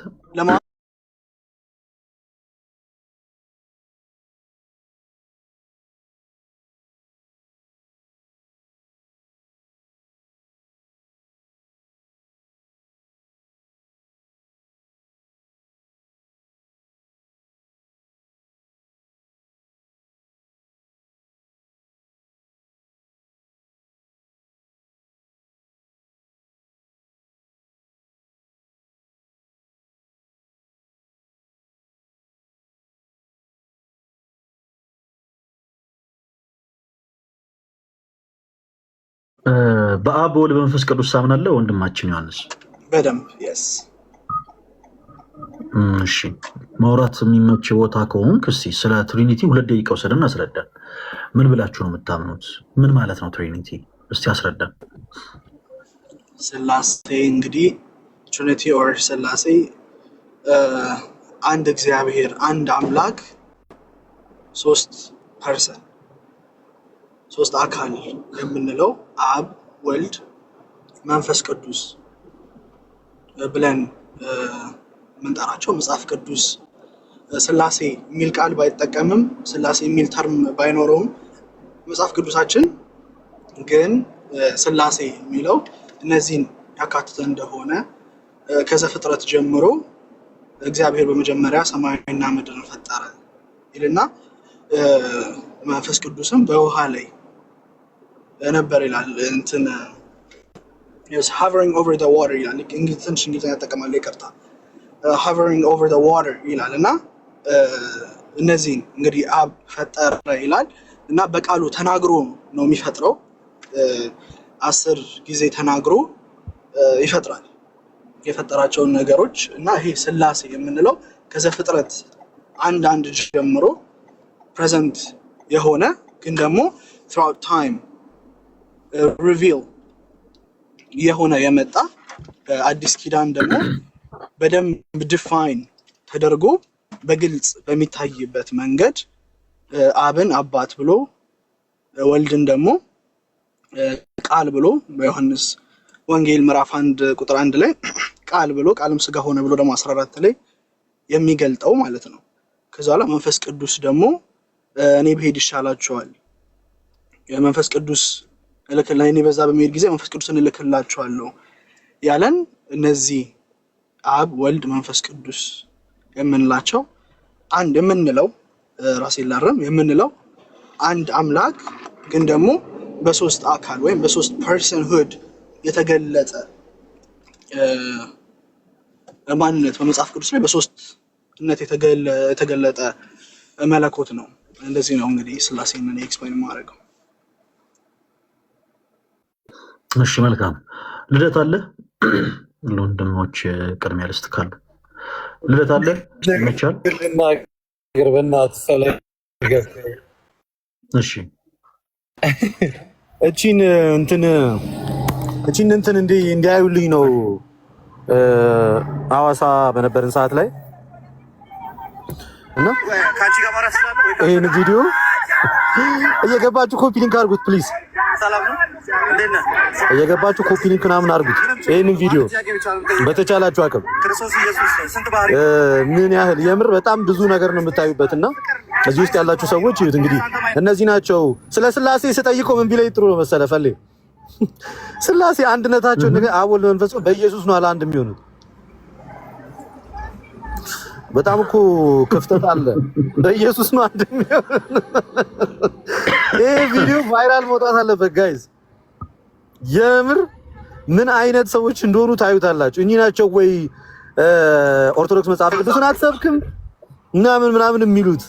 በአብ በወልድ በመንፈስ ቅዱስ ታምናለህ ወንድማችን ዮሐንስ? በደንብ የስ። እሺ ማውራት የሚመች ቦታ ከሆንክ እስኪ ስለ ትሪኒቲ 2 ደቂቃ ወሰደን አስረዳን። ምን ብላችሁ ነው የምታምኑት? ምን ማለት ነው ትሪኒቲ? እስቲ አስረዳን። ስላሴ እንግዲህ ትሪኒቲ ኦር ስላሴ አንድ እግዚአብሔር አንድ አምላክ 3 ፐርሰን 3 አካል የምንለው አብ ወልድ መንፈስ ቅዱስ ብለን ምንጠራቸው መጽሐፍ ቅዱስ ስላሴ የሚል ቃል ባይጠቀምም ስላሴ የሚል ተርም ባይኖረውም መጽሐፍ ቅዱሳችን ግን ስላሴ የሚለው እነዚህን ያካተተ እንደሆነ ከዘፍጥረት ጀምሮ እግዚአብሔር በመጀመሪያ ሰማይና ምድርን ፈጠረ ይልና መንፈስ ቅዱስም በውሃ ላይ ነበር ይላል። እንትን is hovering over the water ይላል። እንግሊዝኛ ተጠቀማለሁ ይቅርታ። hovering over the water ይላል እና እነዚህን እንግዲህ አብ ፈጠረ ይላል እና በቃሉ ተናግሮ ነው የሚፈጥረው። 10 ጊዜ ተናግሮ ይፈጥራል የፈጠራቸውን ነገሮች እና ይሄ ስላሴ የምንለው ከዘፍጥረት አንድ ጀምሮ ፕሬዘንት የሆነ ግን ደግሞ throughout time reveal የሆነ የመጣ አዲስ ኪዳን ደግሞ በደንብ ዲፋይን ተደርጎ በግልጽ በሚታይበት መንገድ አብን አባት ብሎ ወልድን ደግሞ ቃል ብሎ በዮሐንስ ወንጌል ምዕራፍ 1 ቁጥር 1 ላይ ቃል ብሎ ቃልም ስጋ ሆነ ብሎ ደግሞ 14 ላይ የሚገልጠው ማለት ነው። ከዛ በኋላ መንፈስ ቅዱስ ደግሞ እኔ ብሄድ ይሻላችኋል የመንፈስ ቅዱስ እልክልኝ እኔ በዛ በሚሄድ ጊዜ መንፈስ ቅዱስን እልክላችኋለሁ ያለን እነዚህ አብ ወልድ መንፈስ ቅዱስ የምንላቸው አንድ የምንለው ራሴን ላረም የምንለው አንድ አምላክ ግን ደግሞ በ3 አካል ወይም በ3 personhood የተገለጠ ማንነት በመጽሐፍ ቅዱስ ላይ በ3ነት የተገለጠ መለኮት ነው። እንደዚህ ነው እንግዲህ ስላሴን ነው ኤክስፕሌን ማድረገው። እሺ መልካም። ልደት አለ ለወንድሞች ቅድሚያ ልስጥ ካሉ ልደት አለ ይመቻል። ግርበናት ሰላም እሺ እቺን እንትን እንዲያዩልኝ ነው ሐዋሳ በነበርን ሰዓት ላይ እና ይሄን ቪዲዮ እየገባችሁ ኮፒ ሊንክ አድርጉት ፕሊዝ። ሰላም ነው እንደነ እየገባችሁ ኮፒ ሊንክ ምናምን አድርጉት ይሄን ቪዲዮ በተቻላችሁ አቅም። ክርስቶስ ኢየሱስ ስንት ባህሪ ምን ያህል የምር በጣም ብዙ ነገር ነው የምታዩበትና እዚህ ውስጥ ያላችሁ ሰዎች ይሁት እንግዲህ እነዚህ ናቸው። ስለ ስላሴ ስጠይቀው ምን ቢለኝ ጥሩ ነው መሰለ ፈሌ ስላሴ አንድነታቸው ነገር አብ ወልድ መንፈስ ቅዱስ በኢየሱስ ነው አለ አንድ የሚሆኑት። በጣም እኮ ክፍተት አለ። በኢየሱስ ነው አንድ የሚሆኑት። ይሄ ቪዲዮ ቫይራል መውጣት አለበት ጋይዝ። የምር ምን አይነት ሰዎች እንደሆኑ ታዩታላችሁ። እኚህ ናቸው ወይ ኦርቶዶክስ መጽሐፍ ቅዱስን አትሰብክም ምናምን የሚሉት?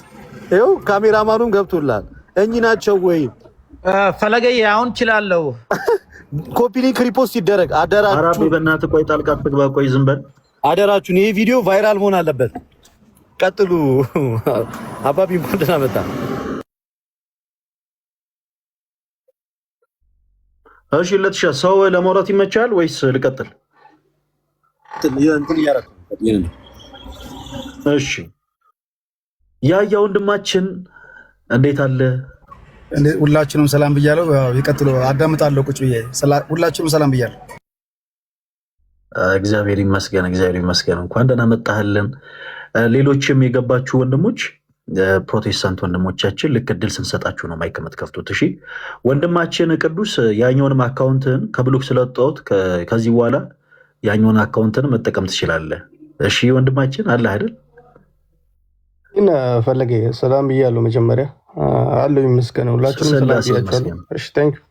ይኸው ካሜራማኑም ገብቶላል። እኚህ ናቸው ወይ ፈለገዬ? አሁን እችላለሁ። ኮፒ ሊንክ ሪፖስት ይደረግ አደራችሁ። አራቢ በእናትህ ቆይ፣ ጣልቃ አትግባ። ቆይ ዝም በል አደራችሁን። ይሄ ቪዲዮ ቫይራል መሆን አለበት። ቀጥሉ። አባቢ እንኳን ደህና መጣ። እሺ ለትሻ ሰው ለማውራት ይመቻል ወይስ ልቀጥል? እሺ ያ ወንድማችን እንዴት አለ? ሁላችንም ሰላም ብያለሁ። ይቀጥሉ፣ አዳምጣለሁ ቁጭ ብዬ። ሁላችንም ሰላም ብያለሁ። እግዚአብሔር ይመስገን፣ እግዚአብሔር ይመስገን። እንኳን ደህና መጣህልን። ሌሎችም የገባችሁ ወንድሞች ፕሮቴስታንት ወንድሞቻችን ልክ እድል ስንሰጣችሁ ነው ማይክ የምትከፍቱት። እሺ ወንድማችን ቅዱስ ያኛውንም አካውንትን ከብሎክ ስለወጣሁት ከዚህ በኋላ ያኛውን አካውንትን መጠቀም ትችላለህ። እሺ ወንድማችን አለ አይደል? ግን ፈለገ ሰላም ብያለሁ። መጀመሪያ አለው ይመስገን። ሁላችንም ሰላም ብያችኋለሁ። እሺ ታንክ ዩ።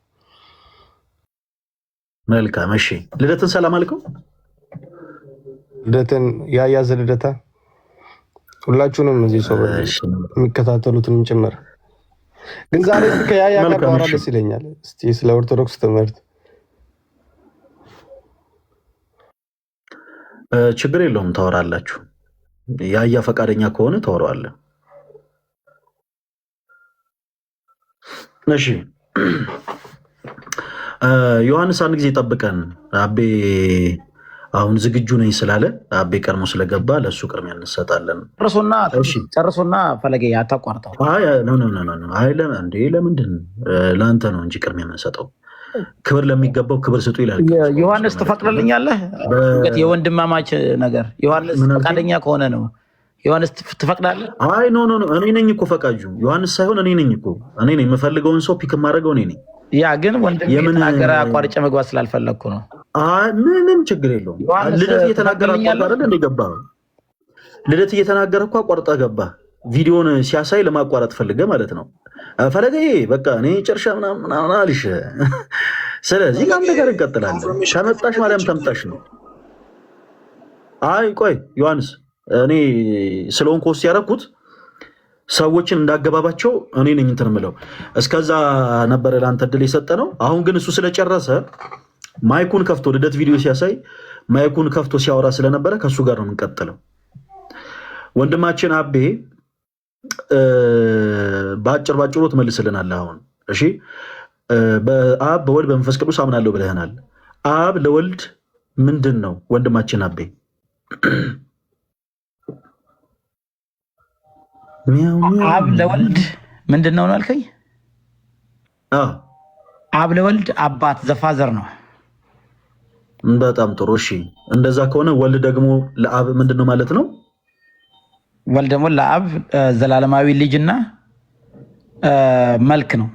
መልካም። እሺ ልደትን ሰላም አልከው? ልደትን ያያዘ ልደታ ሁላችሁንም እዚህ ሰው የሚከታተሉትን ጭምር። ግን ዛሬ ከያያ ጋር ባወራ ደስ ይለኛል። እስቲ ስለ ኦርቶዶክስ ትምህርት ችግር የለውም ታወራላችሁ። ያያ ፈቃደኛ ከሆነ ታወራዋለህ። እሺ ዮሐንስ አንድ ጊዜ ጠብቀን። አቤ አሁን ዝግጁ ነኝ ስላለ አቤ ቀድሞ ስለገባ ለእሱ ቅድሚያ እንሰጣለን። ጨርሶና ፈለገ አታቋርጠው። ለምንድን ለአንተ ነው እንጂ ቅድሚያ የምንሰጠው። ክብር ለሚገባው ክብር ስጡ ይላል። ዮሐንስ ትፈቅድልኛለህ? የወንድማማች ነገር ዮሐንስ ፈቃደኛ ከሆነ ነው። ዮሐንስ ትፈቅዳለህ? አይ ኖ እኔ ነኝ እኮ ፈቃጁ ዮሐንስ ሳይሆን እኔ ነኝ እኮ። እኔ ነኝ የምፈልገውን ሰው ፒክ የማደርገው እኔ ነኝ። ያ ግን ወንድም የተናገረ አቋርጬ መግባት ስላልፈለግኩ ነው። ምንም ችግር የለውም። ልደት እየተናገረ አቋርጠህ እንደ ገባህ ልደት እየተናገረ እኮ አቋርጠህ ገባህ። ቪዲዮን ሲያሳይ ለማቋረጥ ፈልገህ ማለት ነው። ፈለገ በቃ እኔ ጨርሻ ምናምን አልሽ። ስለዚህ ከአንተ ጋር እንቀጥላለን። ከመጣሽ ማርያም ተምጣሽ ነው። አይ ቆይ ዮሐንስ እኔ ስለሆንኩ ሆስት ያደረኩት ሰዎችን እንዳገባባቸው እኔ ነኝ እንትን የምለው። እስከዛ ነበረ ለአንተ እድል የሰጠ ነው። አሁን ግን እሱ ስለጨረሰ ማይኩን ከፍቶ ልደት ቪዲዮ ሲያሳይ ማይኩን ከፍቶ ሲያወራ ስለነበረ ከእሱ ጋር ነው የምንቀጥለው። ወንድማችን አቤ በአጭሩ ትመልስልናለህ አሁን። እሺ በአብ በወልድ በመንፈስ ቅዱስ አምናለሁ ብለህናል። አብ ለወልድ ምንድን ነው ወንድማችን አቤ? አብ ለወልድ ምንድን ነው አልከኝ? አብ ለወልድ አባት ዘፋዘር ነው። በጣም ጥሩ። እሺ እንደዛ ከሆነ ወልድ ደግሞ ለአብ ምንድን ነው ማለት ነው? ወልድ ደግሞ ለአብ ዘላለማዊ ልጅና መልክ ነው።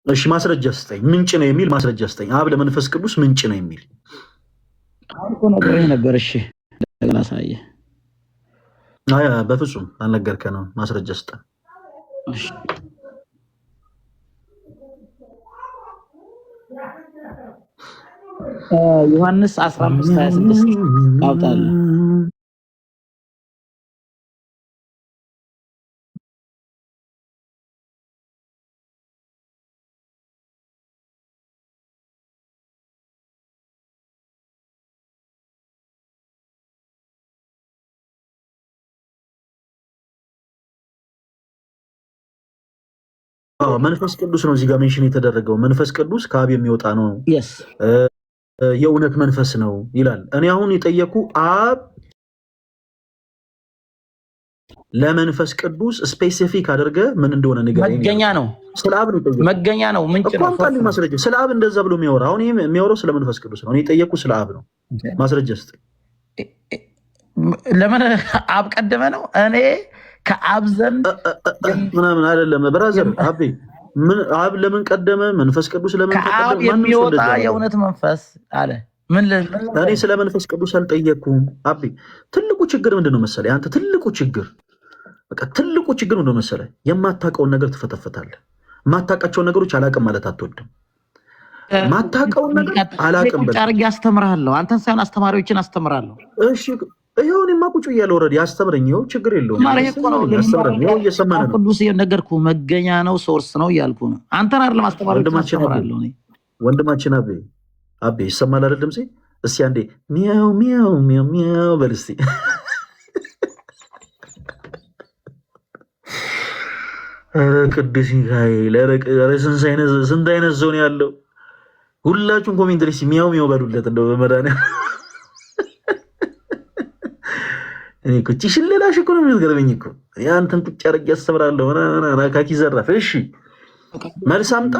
እሺ ማስረጃ ስጠኝ። ምንጭ ነው የሚል ማስረጃ ስጠኝ። አብ ለመንፈስ ቅዱስ ምንጭ ነው የሚል አሁን እኮ ነግሬህ ነበር። እሺ እንደገና ሳየህ። አይ በፍጹም አልነገርከንም። ማስረጃ ስጠን። እሺ ዮሐንስ 15:26 አውጣለሁ። መንፈስ ቅዱስ ነው እዚህ ጋር ሜንሽን የተደረገው። መንፈስ ቅዱስ ከአብ የሚወጣ ነው፣ የእውነት መንፈስ ነው ይላል። እኔ አሁን የጠየኩ አብ ለመንፈስ ቅዱስ ስፔሲፊክ አድርገ ምን እንደሆነ ንገረኝ። መገኛ ነው፣ ስለ አብ ነው የጠየኩት። መገኛ ነው፣ ምንጭ ነው። አምጣልኝ ማስረጃ። ስለ አብ እንደዛ ብሎ የሚያወራ አሁን ይሄ የሚያወራው ስለ መንፈስ ቅዱስ ነው። እኔ የጠየኩ ስለ አብ ነው። ማስረጃ ስጥ። ለምን አብ ቀደመ ነው? እኔ ከአብ ዘንድ ምናምን አይደለም ብራዘር። አቤ አብ ለምን ቀደመ? መንፈስ ቅዱስ ለምን ቀደመ? ከአብ የሚወጣ የእውነት መንፈስ አለ። እኔ ስለ መንፈስ ቅዱስ አልጠየኩም አቤ። ትልቁ ችግር ምንድነው መሰለህ? አንተ ትልቁ ችግር ምንድነው መሰለህ? የማታውቀውን ነገር ትፈተፍታለህ። የማታውቃቸውን ነገሮች አላውቅም ማለት አትወድም። ማታውቀውን ነገር አላውቅም ብለህ አድርጌ አስተምርሃለሁ። አንተን ሳይሆን አስተማሪዎችን አስተምራለሁ። እሺ ይኸው እኔማ ቁጭ እያለ ወረድ ያስተምረኝ። ይኸው ችግር የለውም። እየሰማን ነው። ቅዱስ ነገርኩህ። መገኛ ነው፣ ሶርስ ነው እያልኩ ነው። አንተን አይደለም አስተማሪዎችን አስተምራለሁ። ወንድማችን አቤ ይሰማል አይደል ድምጼ? እስኪ አንዴ ሚያው ሚያው ሚያው ሚያው በል እስኪ። ኧረ ቅዱስ ሚካኤል፣ ኧረ ስንት አይነት ሰው ነው ያለው? ሁላችሁም ኮሜንት ላይ ሚያው ሚያው በሉለት እንደው በመድኃኒዓለም። እኔ እኮ ሽለላሽ እኮ ነው የሚገርመኝ እኮ ያንተን ቁጭ አድርጌ ያስተምራለሁ። ናካኪ ዘራፍ። እሺ መልስ አምጣ።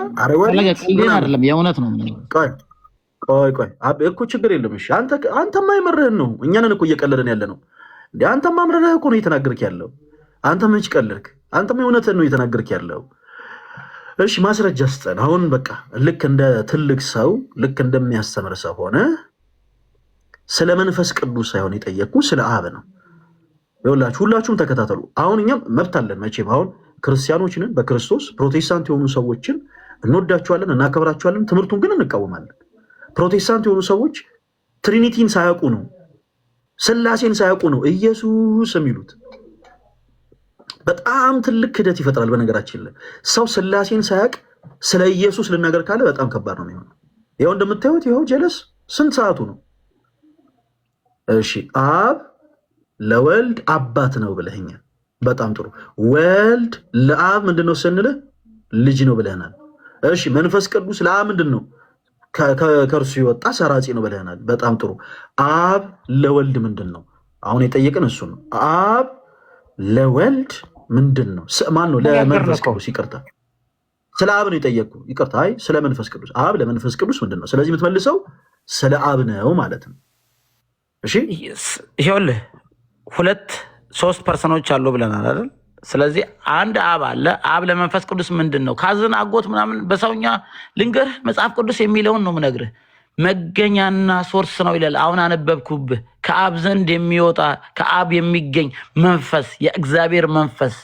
አይደለም የእውነት ነው። ቆይ አቤ እኮ ችግር የለም። እሺ አንተማ የመርህን ነው። እኛንን እኮ እየቀለደን ያለ ነው እንዴ? አንተማ አምረህ እኮ ነው እየተናገርክ ያለው። አንተ ምን ቀለድክ? አንተማ የእውነትህን ነው እየተናገርክ ያለው። እሺ ማስረጃ ስጠን። አሁን በቃ ልክ እንደ ትልቅ ሰው ልክ እንደሚያስተምር ሰው ሆነ ስለ መንፈስ ቅዱስ ሳይሆን የጠየቅኩ ስለ አብ ነው። ይኸውላችሁ ሁላችሁም ተከታተሉ። አሁን እኛም መብት አለን መቼም። አሁን ክርስቲያኖችንን በክርስቶስ ፕሮቴስታንት የሆኑ ሰዎችን እንወዳቸዋለን፣ እናከብራቸዋለን። ትምህርቱን ግን እንቃወማለን። ፕሮቴስታንት የሆኑ ሰዎች ትሪኒቲን ሳያውቁ ነው፣ ስላሴን ሳያውቁ ነው ኢየሱስ የሚሉት። በጣም ትልቅ ክደት ይፈጥራል። በነገራችን ላይ ሰው ስላሴን ሳያውቅ ስለ ኢየሱስ ልናገር ካለ በጣም ከባድ ነው የሚሆነው። ይኸው እንደምታዩት ይኸው ጀለስ ስንት ሰዓቱ ነው? እሺ አብ ለወልድ አባት ነው ብለኸኛል። በጣም ጥሩ። ወልድ ለአብ ምንድነው ስንልህ ልጅ ነው ብለህናል። እሺ መንፈስ ቅዱስ ለአብ ምንድን ነው? ከእርሱ የወጣ ሰራጺ ነው ብለህናል። በጣም ጥሩ። አብ ለወልድ ምንድን ነው? አሁን የጠየቅን እሱ ነው። አብ ለወልድ ምንድን ነው? ማን ነው? ለመንፈስ ቅዱስ። ይቅርታ ስለ አብ ነው የጠየቅኩ። ይቅርታ አይ ስለ መንፈስ ቅዱስ። አብ ለመንፈስ ቅዱስ ምንድን ነው? ስለዚህ የምትመልሰው ስለ አብ ነው ማለት ነው። እሺ ይኸውልህ 2-3 ፐርሰኖች አሉ ብለናል አይደል? ስለዚህ አንድ አብ አለ። አብ ለመንፈስ ቅዱስ ምንድን ነው? ካዝን አጎት ምናምን በሰውኛ ልንገርህ፣ መጽሐፍ ቅዱስ የሚለውን ነው ምነግርህ። መገኛና ሶርስ ነው ይላል። አሁን አነበብኩብህ። ከአብ ዘንድ የሚወጣ ከአብ የሚገኝ መንፈስ፣ የእግዚአብሔር መንፈስ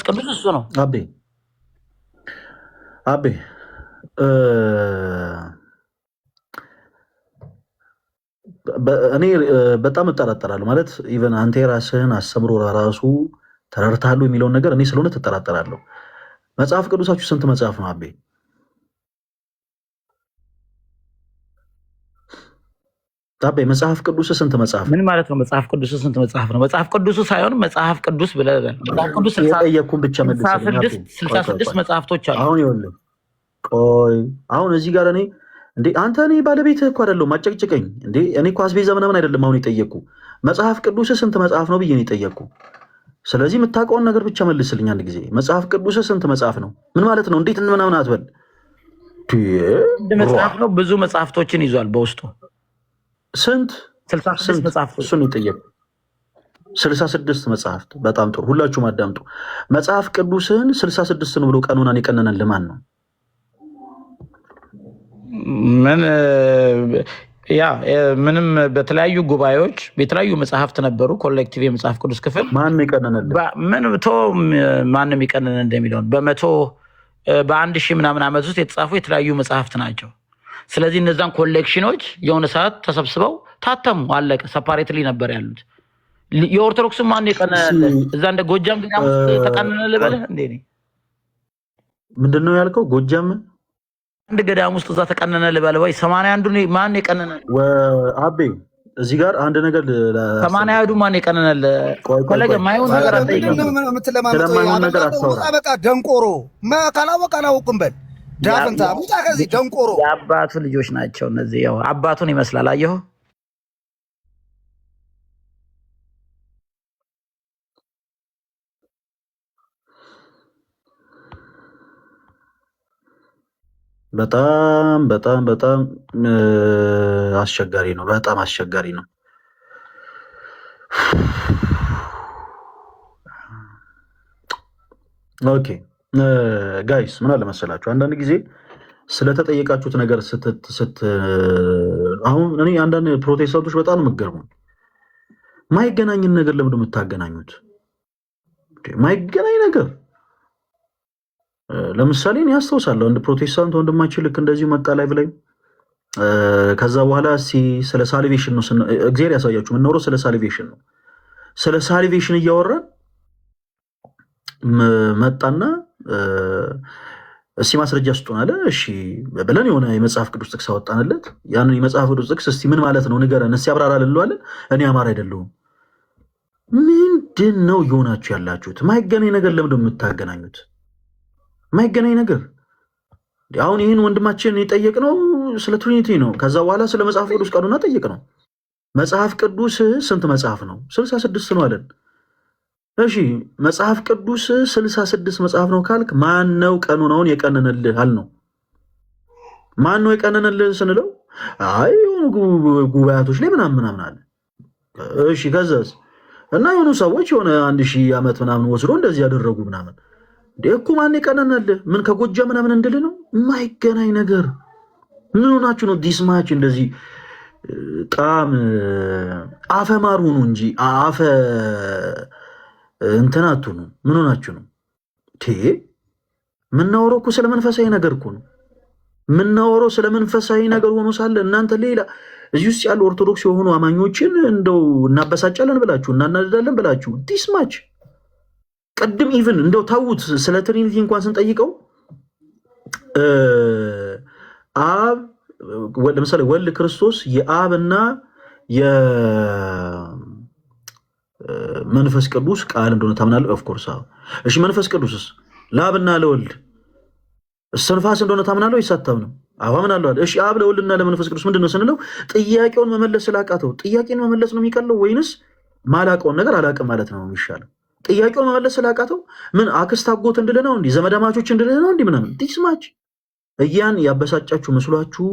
ቅዱስ እሱ ነው። አቤ እኔ በጣም እጠራጠራለሁ። ማለት ኢቨን አንተ የራስህን አስተምሮ ራሱ ተረድታሉ የሚለውን ነገር እኔ ስለሆነ ትጠራጠራለሁ። መጽሐፍ ቅዱሳችሁ ስንት መጽሐፍ ነው አቤ? አቤ መጽሐፍ ቅዱስ ስንት መጽሐፍ? ምን ማለት ነው? መጽሐፍ ቅዱስ ስንት መጽሐፍ ነው? መጽሐፍ ቅዱሱ ሳይሆን መጽሐፍ ቅዱስ ብለህ መጽሐፍ ቅዱስ የጠየኩህን ብቻ መልስልኝ። 66 መጽሐፍቶች አሉ። አሁን ይኸውልህ፣ ቆይ አሁን እዚህ ጋር እኔ እንዴ አንተ እኔ ባለቤትህ እኮ አይደለሁም ማጨቅጭቀኝ እንዴ። እኔ እኮ አስቤዛ ምናምን አይደለም አሁን የጠየቅኩ። መጽሐፍ ቅዱስ ስንት መጽሐፍ ነው ብዬ ነው የጠየቅኩ። ስለዚህ የምታውቀውን ነገር ብቻ መልስልኝ አንድ ጊዜ። መጽሐፍ ቅዱስ ስንት መጽሐፍ ነው? ምን ማለት ነው? እንዴት ምናምን አትበል። መጽሐፍ ነው፣ ብዙ መጽሐፍቶችን ይዟል በውስጡ። ስንት? 66 መጽሐፍቶች። እሱን የጠየቅኩ 66 መጽሐፍት። በጣም ጥሩ። ሁላችሁም አዳምጡ። መጽሐፍ ቅዱስን 66 ነው ብሎ ቀኖናን የቀነነን ለማን ነው? ምንም በተለያዩ ጉባኤዎች የተለያዩ መጽሐፍት ነበሩ። ኮሌክቲቭ የመጽሐፍ ቅዱስ ክፍል ማን ይቀነናል? ማንም ይቀነን እንደሚለውን በአንድ ሺህ ምናምን ዓመት ውስጥ የተጻፉ የተለያዩ መጽሐፍት ናቸው። ስለዚህ እነዛን ኮሌክሽኖች የሆነ ሰዓት ተሰብስበው ታተሙ፣ አለቀ። ሰፓሬትሊ ነበር ያሉት። የኦርቶዶክስን ማን የቀነነ? እዛ እንደ ጎጃም ገዳም ውስጥ ተቀነነ ልበልህ እንዴ? ምንድን ነው ያልከው? ጎጃም አንድ ገዳም ውስጥ እዛ ተቀነነ ልበል ወይ? 81ዱን ማን የቀነነ? አቤ እዚህ ጋር አንድ ነገር ከማን ያዱ ማን ይቀነናል? ፈለገ ማይሆን ነገር አትጠይቅም። ስለማይሆን ነገር አታውራ። በቃ ደንቆሮ ካላወቅ አላውቅም በል ዳፍንታ ውጣ ከዚህ ደንቆሮ። የአባቱ ልጆች ናቸው እነዚህ። ያው አባቱን ይመስላል። አየሁ በጣም በጣም በጣም አስቸጋሪ ነው። በጣም አስቸጋሪ ነው። ኦኬ ጋይስ ምን አለ መሰላችሁ፣ አንዳንድ ጊዜ ስለተጠየቃችሁት ነገር አሁን እኔ አንዳንድ ፕሮቴስታንቶች በጣም ነው የምትገርሙኝ። ማይገናኝን ነገር ለምንድን ነው የምታገናኙት? ማይገናኝ ነገር ለምሳሌ እኔ ያስታውሳለሁ አንድ ፕሮቴስታንት ወንድማችን ልክ እንደዚሁ መጣ ላይ ብላይ ከዛ በኋላ ስለ ሳልቬሽን ነው እግዚአብሔር ያሳያችሁ የምናወራው ስለ ሳልቬሽን ነው። ስለ ሳልቬሽን እያወራን መጣና እስቲ ማስረጃ ስጡን አለ። እሺ ብለን የሆነ የመጽሐፍ ቅዱስ ጥቅስ አወጣንለት። ያንን የመጽሐፍ ቅዱስ ጥቅስ እስቲ ምን ማለት ነው ንገረን እስቲ አብራራልን እንለዋለን። እኔ አማራ አይደለሁም። ምንድን ነው እየሆናችሁ ያላችሁት? ማይገናኝ ነገር ለምንድን ነው የምታገናኙት? ማይገናኝ ነገር አሁን ይህን ወንድማችን የጠየቅነው ስለ ትሪኒቲ ነው። ከዛ በኋላ ስለ መጽሐፍ ቅዱስ ቀኑና ጠየቅነው። መጽሐፍ ቅዱስ ስንት መጽሐፍ ነው? 66 ነው አለን። እሺ መጽሐፍ ቅዱስ 66 መጽሐፍ ነው ካልክ ማን ነው ቀኑናውን የቀነነልህ አልነው። ማን ነው የቀነነልህ ስንለው አይ የሆኑ ጉባኤቶች ላይ ምናምን አለ። እሺ ከዛስ እና የሆኑ ሰዎች የሆነ 1000 ዓመት ምናምን ወስዶ እንደዚህ ያደረጉ ምናምን ደኩ ማን የቀነነልህ? ምን ከጎጃ ምናምን እንድል ነው? የማይገናኝ ነገር ምን ሆናችሁ ነው ዲስማች እንደዚህ ጣም አፈማር ሁኑ እንጂ አፈ እንትን አትሁኑ። ምን ሆናችሁ ነው? ምናወራው እኮ ስለ መንፈሳዊ ነገር እኮ ነው። ምናወራው ስለ መንፈሳዊ ነገር ሆኖ ሳለ እናንተ ሌላ እዚህ ውስጥ ያሉ ኦርቶዶክስ የሆኑ አማኞችን እንደው እናበሳጫለን ብላችሁ እናናደዳለን ብላችሁ ዲስማች ቅድም ኢቭን እንደው ታውት ስለ ትሪኒቲ እንኳን ስንጠይቀው አብ ለምሳሌ ወልድ ክርስቶስ የአብና የመንፈስ ቅዱስ ቃል እንደሆነ ታምናለህ? ኦፍ ኮርስ አዎ። እሺ መንፈስ ቅዱስስ ለአብና ለወልድ እስትንፋስ እንደሆነ ታምናለህ ወይስ አታምንም? አዎ አምናለሁ አለ። እሺ አብ ለወልድና ለመንፈስ ቅዱስ ምንድን ነው ስንለው ጥያቄውን መመለስ ስላቃተው ጥያቄን መመለስ ነው የሚቀለው ወይንስ ማላቀውን ነገር አላቅም ማለት ነው የሚሻለው? ጥያቄውን መመለስ ስላቃተው ምን አክስት አጎት እንድልህ ነው እንዴ? ዘመዳማቾች እንድልህ ነው እንዴ? ምናምን ዲስማች እያን ያበሳጫችሁ መስሏችሁ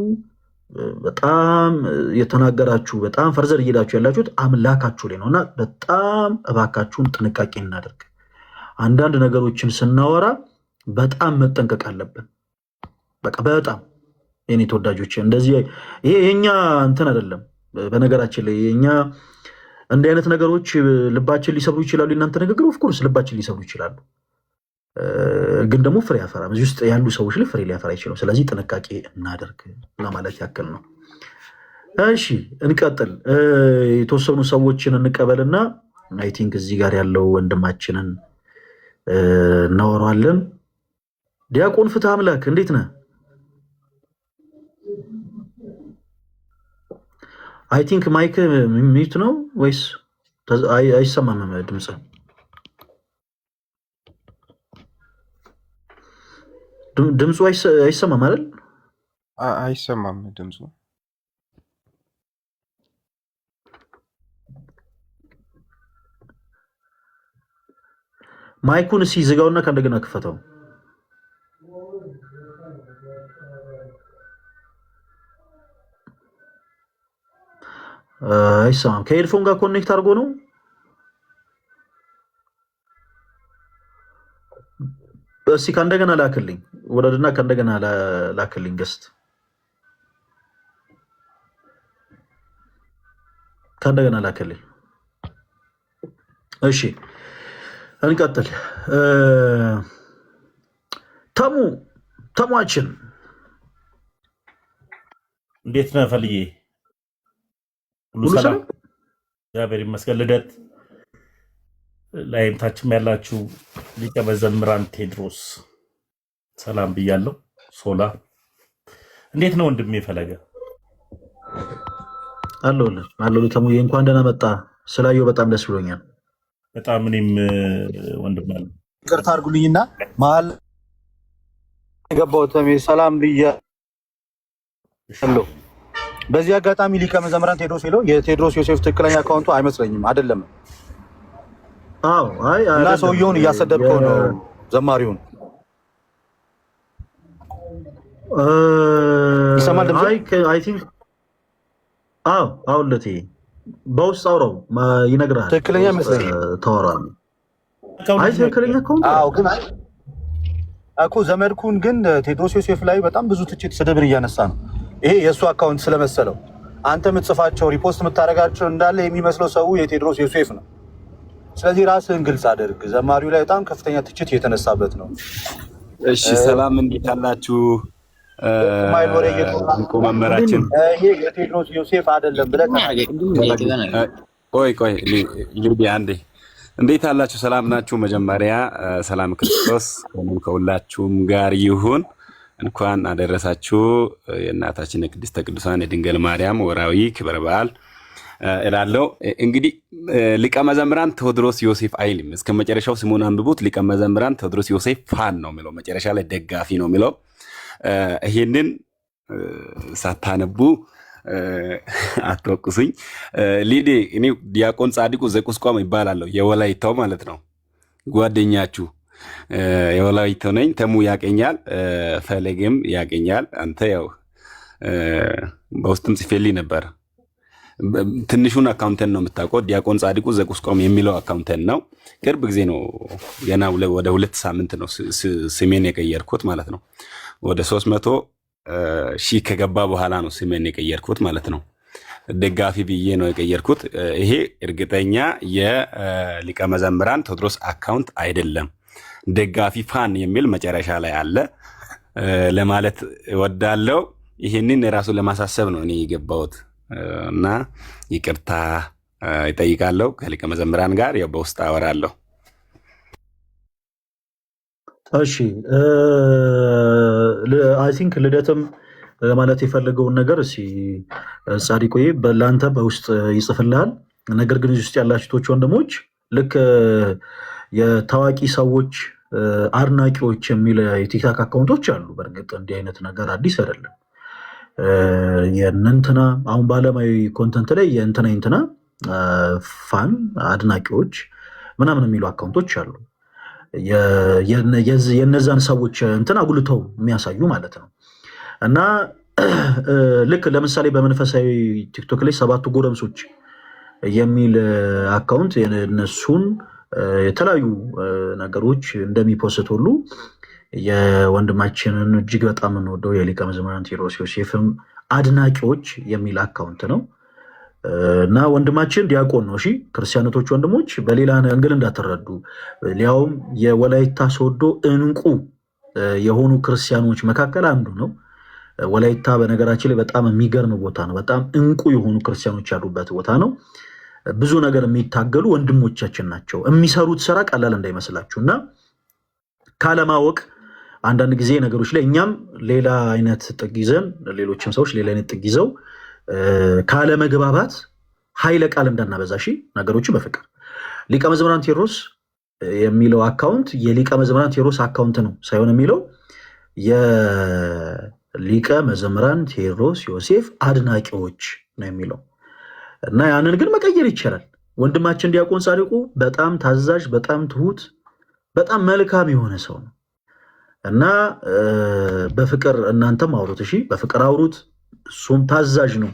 በጣም የተናገራችሁ በጣም ፈርዘር እየሄዳችሁ ያላችሁት አምላካችሁ ላይ ነውና በጣም እባካችሁን ጥንቃቄ እናደርግ። አንዳንድ ነገሮችን ስናወራ በጣም መጠንቀቅ አለብን። በቃ በጣም የኔ ተወዳጆች እንደዚህ ይሄ የኛ እንትን አይደለም። በነገራችን ላይ የኛ እንዲህ አይነት ነገሮች ልባችን ሊሰብሩ ይችላሉ። እናንተ ንግግር ኦፍኮርስ ልባችን ሊሰብሩ ይችላሉ፣ ግን ደግሞ ፍሬ ያፈራም። እዚህ ውስጥ ያሉ ሰዎች ላይ ፍሬ ሊያፈራ ይችላል። ስለዚህ ጥንቃቄ እናደርግ ለማለት ያክል ነው። እሺ እንቀጥል። የተወሰኑ ሰዎችን እንቀበልና አይ ቲንክ እዚህ ጋር ያለው ወንድማችንን እናወራዋለን። ዲያቆን ፍትሐ አምላክ እንዴት ነህ? አይ ቲንክ ማይክ ሚዩት ነው ወይስ አይሰማም ድምጽ? ድምፁ አይሰማም አይደል? አይሰማም ድምፁ። ማይኩን እስኪ ዝጋውና ከእንደገና ክፈተው። አይሰማም። ከሄድፎን ጋር ኮኔክት አድርጎ ነው። እስኪ ከእንደገና ላክልኝ፣ ወረድና ከእንደገና ላክልኝ ገስት ከእንደገና ላክልኝ። እሺ እንቀጥል። ተሟችን እንዴት ነህ ፈልዬ? ሁሉ ሰላም እግዚአብሔር ይመስገን። ልደት ላይም ታችም ያላችሁ ሊቀ መዘምራን ቴድሮስ ሰላም ብያለሁ። ሶላ እንዴት ነው ወንድሜ ፈለገ? አለሁልህ ተሙዬ፣ እንኳን ደህና መጣ። ስላየው በጣም ደስ ብሎኛል። በጣም እኔም ወንድም አለ ይቅርታ አድርጉልኝና መሀል የገባሁት ሰላም ብያለሁ። በዚህ አጋጣሚ ሊቀ መዘምራን ቴዎድሮስ ይለው የቴዎድሮስ ዮሴፍ ትክክለኛ አካውንቱ አይመስለኝም። አይደለም። አዎ፣ አይ እና ሰውየውን እያሰደብከው ነው ዘማሪውን። ይሰማል ድምጽ? አይ ቲንክ አዎ፣ አውለቴ በውስጥ አውራው ይነግራል። ትክክለኛ ይመስለኛል። ተወራል። አይ ትክክለኛ አካውንት አዎ። ግን እኮ ዘመድኩን ግን ቴዎድሮስ ዮሴፍ ላይ በጣም ብዙ ትችት፣ ስድብን እያነሳ ነው። ይሄ የእሱ አካውንት ስለመሰለው አንተ የምትጽፋቸው ሪፖስት የምታደርጋቸው እንዳለ የሚመስለው ሰው የቴዎድሮስ ዮሴፍ ነው። ስለዚህ ራስህን ግልጽ አድርግ። ዘማሪው ላይ በጣም ከፍተኛ ትችት እየተነሳበት ነው። እሺ፣ ሰላም እንዴት አላችሁ? ማይል ወሬ እንቁ መምህራችን ይሄ የቴዎድሮስ ዮሴፍ አይደለም ብለህ ቆይ እንግዲህ አንዴ እንዴት አላችሁ? ሰላም ናችሁ? መጀመሪያ ሰላም ክርስቶስ ከሁላችሁም ጋር ይሁን። እንኳን አደረሳችሁ የእናታችን የቅድስተ ቅዱሳን የድንግል ማርያም ወራዊ ክብረ በዓል እላለሁ። እንግዲህ ሊቀ መዘምራን ቴዎድሮስ ዮሴፍ አይልም። እስከ መጨረሻው ስሙን አንብቡት። ሊቀ መዘምራን ቴዎድሮስ ዮሴፍ ፋን ነው የሚለው፣ መጨረሻ ላይ ደጋፊ ነው የሚለው። ይሄንን ሳታነቡ አትወቅሱኝ። ሊዴ እኔ ዲያቆን ጻድቁ ዘቁስቋም ይባላለሁ፣ የወላይታው ማለት ነው። ጓደኛችሁ የወላይታው ነኝ። ተሙ ያቀኛል፣ ፈለግም ያቀኛል። አንተ ያው በውስጥም ጽፌልኝ ነበር። ትንሹን አካውንተን ነው የምታውቀው። ዲያቆን ጻድቁ ዘቁስቋም የሚለው አካውንተን ነው። ቅርብ ጊዜ ነው፣ ገና ወደ 2 ሳምንት ነው ስሜን የቀየርኩት ማለት ነው። ወደ 300 ሺህ ከገባ በኋላ ነው ስሜን የቀየርኩት ማለት ነው። ደጋፊ ብዬ ነው የቀየርኩት። ይሄ እርግጠኛ የሊቀ መዘምራን ቴዎድሮስ አካውንት አይደለም። ደጋፊ ፋን የሚል መጨረሻ ላይ አለ ለማለት እወዳለሁ። ይህንን የራሱ ለማሳሰብ ነው እኔ የገባሁት እና ይቅርታ ይጠይቃለሁ። ከሊቀ መዘምራን ጋር ያው በውስጥ አወራለሁ። እሺ፣ አይ ቲንክ ልደትም ለማለት የፈለገውን ነገር እስኪ ጻድቆዬ ለአንተ በውስጥ ይጽፍልሃል። ነገር ግን እዚህ ውስጥ ያላችሁ ወንድሞች ልክ የታዋቂ ሰዎች አድናቂዎች የሚል የቲክታክ አካውንቶች አሉ። በእርግጥ እንዲህ አይነት ነገር አዲስ አይደለም። የእንትና አሁን በዓለማዊ ኮንተንት ላይ የእንትና ፋን አድናቂዎች ምናምን የሚሉ አካውንቶች አሉ። የነዛን ሰዎች እንትን አጉልተው የሚያሳዩ ማለት ነው። እና ልክ ለምሳሌ በመንፈሳዊ ቲክቶክ ላይ 7 ጎረምሶች የሚል አካውንት የነሱን የተለያዩ ነገሮች እንደሚፖስት ሁሉ የወንድማችንን እጅግ በጣም እንወደው የሊቀ መዘምራን ቴዎድሮስ ዮሴፍም አድናቂዎች የሚል አካውንት ነው። እና ወንድማችን ዲያቆን ነው። እሺ ክርስቲያኖቶች ወንድሞች በሌላ እንግል እንዳትረዱ። ሊያውም የወላይታ ሶዶ እንቁ የሆኑ ክርስቲያኖች መካከል አንዱ ነው። ወላይታ በነገራችን ላይ በጣም የሚገርም ቦታ ነው። በጣም እንቁ የሆኑ ክርስቲያኖች ያሉበት ቦታ ነው። ብዙ ነገር የሚታገሉ ወንድሞቻችን ናቸው። የሚሰሩት ስራ ቀላል እንዳይመስላችሁ እና ካለማወቅ አንዳንድ ጊዜ ነገሮች ላይ እኛም ሌላ አይነት ጥግ ይዘን ሌሎችም ሰዎች ሌላ አይነት ጥግ ይዘው ካለመግባባት ኃይለ ቃል እንዳናበዛ ነገሮችን በፍቅር ሊቀ መዘምራን ቴዎድሮስ የሚለው አካውንት የሊቀ መዘምራን ቴዎድሮስ አካውንት ነው ሳይሆን የሚለው የሊቀ መዘምራን ቴዎድሮስ ዮሴፍ አድናቂዎች ነው የሚለው እና ያንን ግን መቀየር ይቻላል። ወንድማችን ዲያቆን ጻድቁ በጣም ታዛዥ፣ በጣም ትሁት፣ በጣም መልካም የሆነ ሰው ነው እና በፍቅር እናንተም አውሩት። እሺ በፍቅር አውሩት። እሱም ታዛዥ ነው።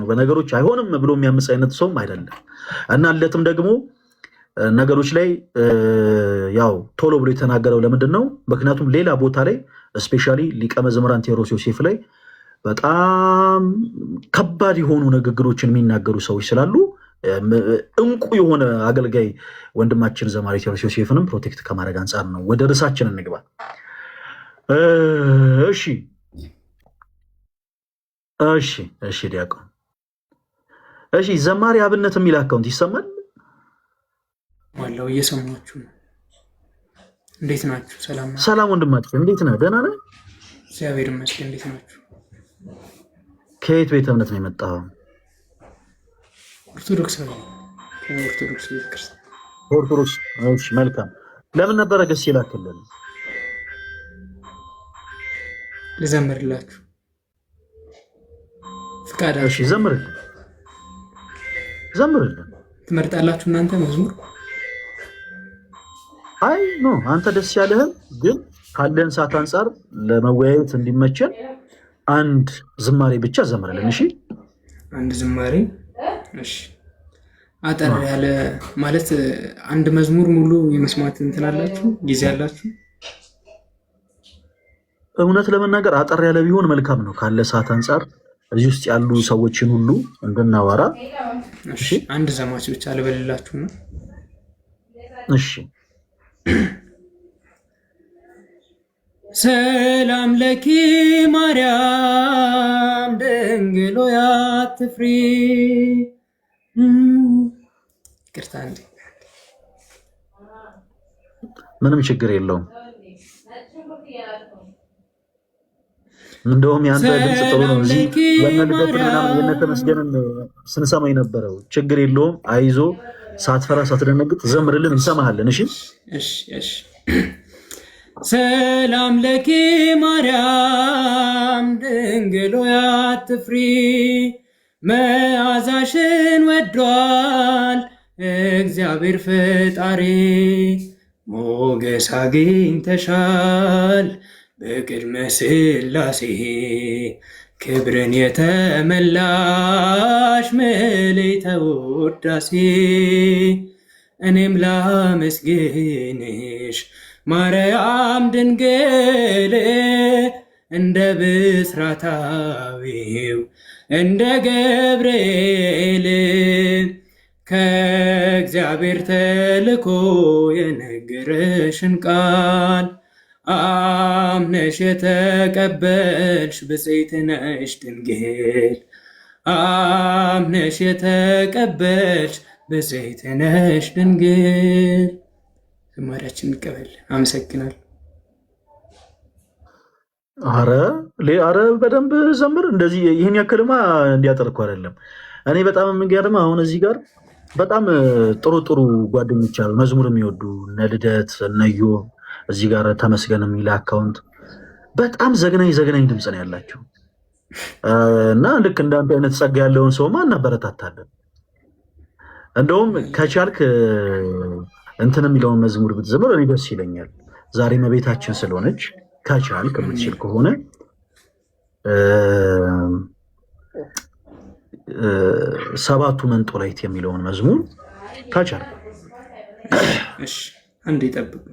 በነገሮች አይሆንም ብሎ የሚያምጽ አይነት ሰውም አይደለም እና ለትም ደግሞ ነገሮች ላይ ያው ቶሎ ብሎ የተናገረው ለምንድን ነው? ምክንያቱም ሌላ ቦታ ላይ ስፔሻሊ ሊቀ መዘምራን ቴዎድሮስ ዮሴፍ ላይ በጣም ከባድ የሆኑ ንግግሮችን የሚናገሩ ሰዎች ስላሉ እንቁ የሆነ አገልጋይ ወንድማችን ዘማሪ ቴዎድሮስ ዮሴፍንም ፕሮቴክት ከማድረግ አንጻር ነው። ወደ ርዕሳችን እንግባ። እሺ ዲያቆን፣ እሺ ዘማሪ አብነት የሚል አካውንት ይሰማል ዋላው እየሰማችሁ ነው። እንዴት ናችሁ? ሰላም ናችሁ? ሰላም ወንድማችን፣ እንዴት ነህ? ደህና ነህ? እግዚአብሔር ይመስገን። እንዴት ናችሁ? ከየት ቤተ እምነት ነው የመጣኸው? ኦርቶዶክሳዊ ኦርቶዶክስ ቤተክርስቲያን ኦርቶዶክስ። እሺ መልካም። ለምን ነበረ ገስ ይላክልን? ልዘምርላችሁ ፍቃዳችሁ? እሺ ዘምርልን፣ ዘምርልን። ትመርጣላችሁ እናንተ መዝሙር? አይ ኖ አንተ ደስ ያለህን፣ ግን ካለን ሰዓት አንጻር ለመወያየት እንዲመቸን አንድ ዝማሬ ብቻ ዘምርልን። እሺ አንድ ዝማሬ። እሺ አጠር ያለ ማለት አንድ መዝሙር ሙሉ የመስማት እንትን አላችሁ? ጊዜ አላችሁ? እውነት ለመናገር አጠር ያለ ቢሆን መልካም ነው፣ ካለ ሰዓት አንጻር እዚህ ውስጥ ያሉ ሰዎችን ሁሉ እንድናወራ። እሺ አንድ ዘማች ብቻ ልበልላችሁ ነው። እሺ ሰላም ለኪ ማርያም ድንግል ሆይ አትፍሪ። ይቅርታ እንዴ፣ ምንም ችግር የለውም። እንደውም ያንተ ድምጽ ጥሩ ነው። እዚህ የነልደት ምናምን የነተመስገንን ስንሰማ የነበረው ችግር የለውም። አይዞ፣ ሳትፈራ ሳትደነግጥ ዘምርልን፣ እንሰማሃለን። እሺ እሺ እሺ። ሰላም ለኪ ማርያም ድንግል ሆይ አትፍሪ፣ መዓዛሽን ወዷል እግዚአብሔር ፈጣሪ። ሞገስ አግኝተሻል በቅድመ ሥላሴ፣ ክብርን የተመላሽ ምልዕተ ውዳሴ። እኔም ላመስግንሽ ማርያም ድንግል፣ እንደ ብስራታዊው እንደ ገብርኤል፣ ከእግዚአብሔር ተልኮ የነገረሽን ቃል አምነሽ የተቀበልሽ ብፅዕት ነሽ ድንግል፣ አምነሽ የተቀበልሽ ብፅዕት ነሽ ድንግል። ዝማሬያችን እንቀበል። አመሰግናለሁ። አረ በደንብ ዘምር። እንደዚህ ይህን ያክልማ እንዲያጠርኩ አይደለም። እኔ በጣም የሚገርም አሁን እዚህ ጋር በጣም ጥሩ ጥሩ ጓደኞች አሉ መዝሙር የሚወዱ እነ ልደት እነዮ፣ እዚህ ጋር ተመስገን የሚል አካውንት በጣም ዘግናኝ ዘግናኝ ድምፅ ነው ያላቸው እና ልክ እንዳንተ አይነት ጸጋ ያለውን ሰውማ እናበረታታለን። እንደውም ከቻልክ እንትን የሚለውን መዝሙር ብትዘምር እኔ ደስ ይለኛል። ዛሬ መቤታችን ስለሆነች ከቻልክ የምትችል ከሆነ ሰባቱ መንጦላይት የሚለውን መዝሙር ከቻልክ። እሺ አንዴ ጠብቁ።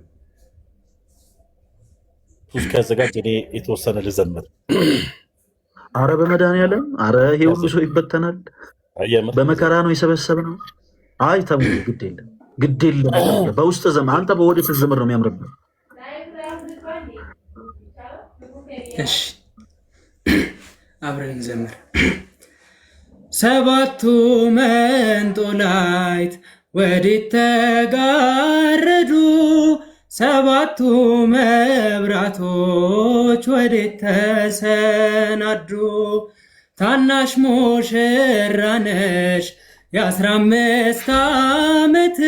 ሱስ ከዘጋጅ እኔ የተወሰነ ልዘምር። አረ በመድኃኒዓለም አረ ይሄ ሁሉ ሰው ይበተናል። በመከራ ነው የሰበሰብነው። አይ ተሙ ግድ የለም ግድ የለም። በውስጥ ዘመን አንተ በወዲህ ስትዘምር ነው የሚያምርብህ። እሺ አብረን ዘምር። ሰባቱ መንጦላይት ወዴት ተጋረዱ? ሰባቱ መብራቶች ወዴት ተሰናዱ? ታናሽ ሙሽራ ነሽ የ15 ዓመት፣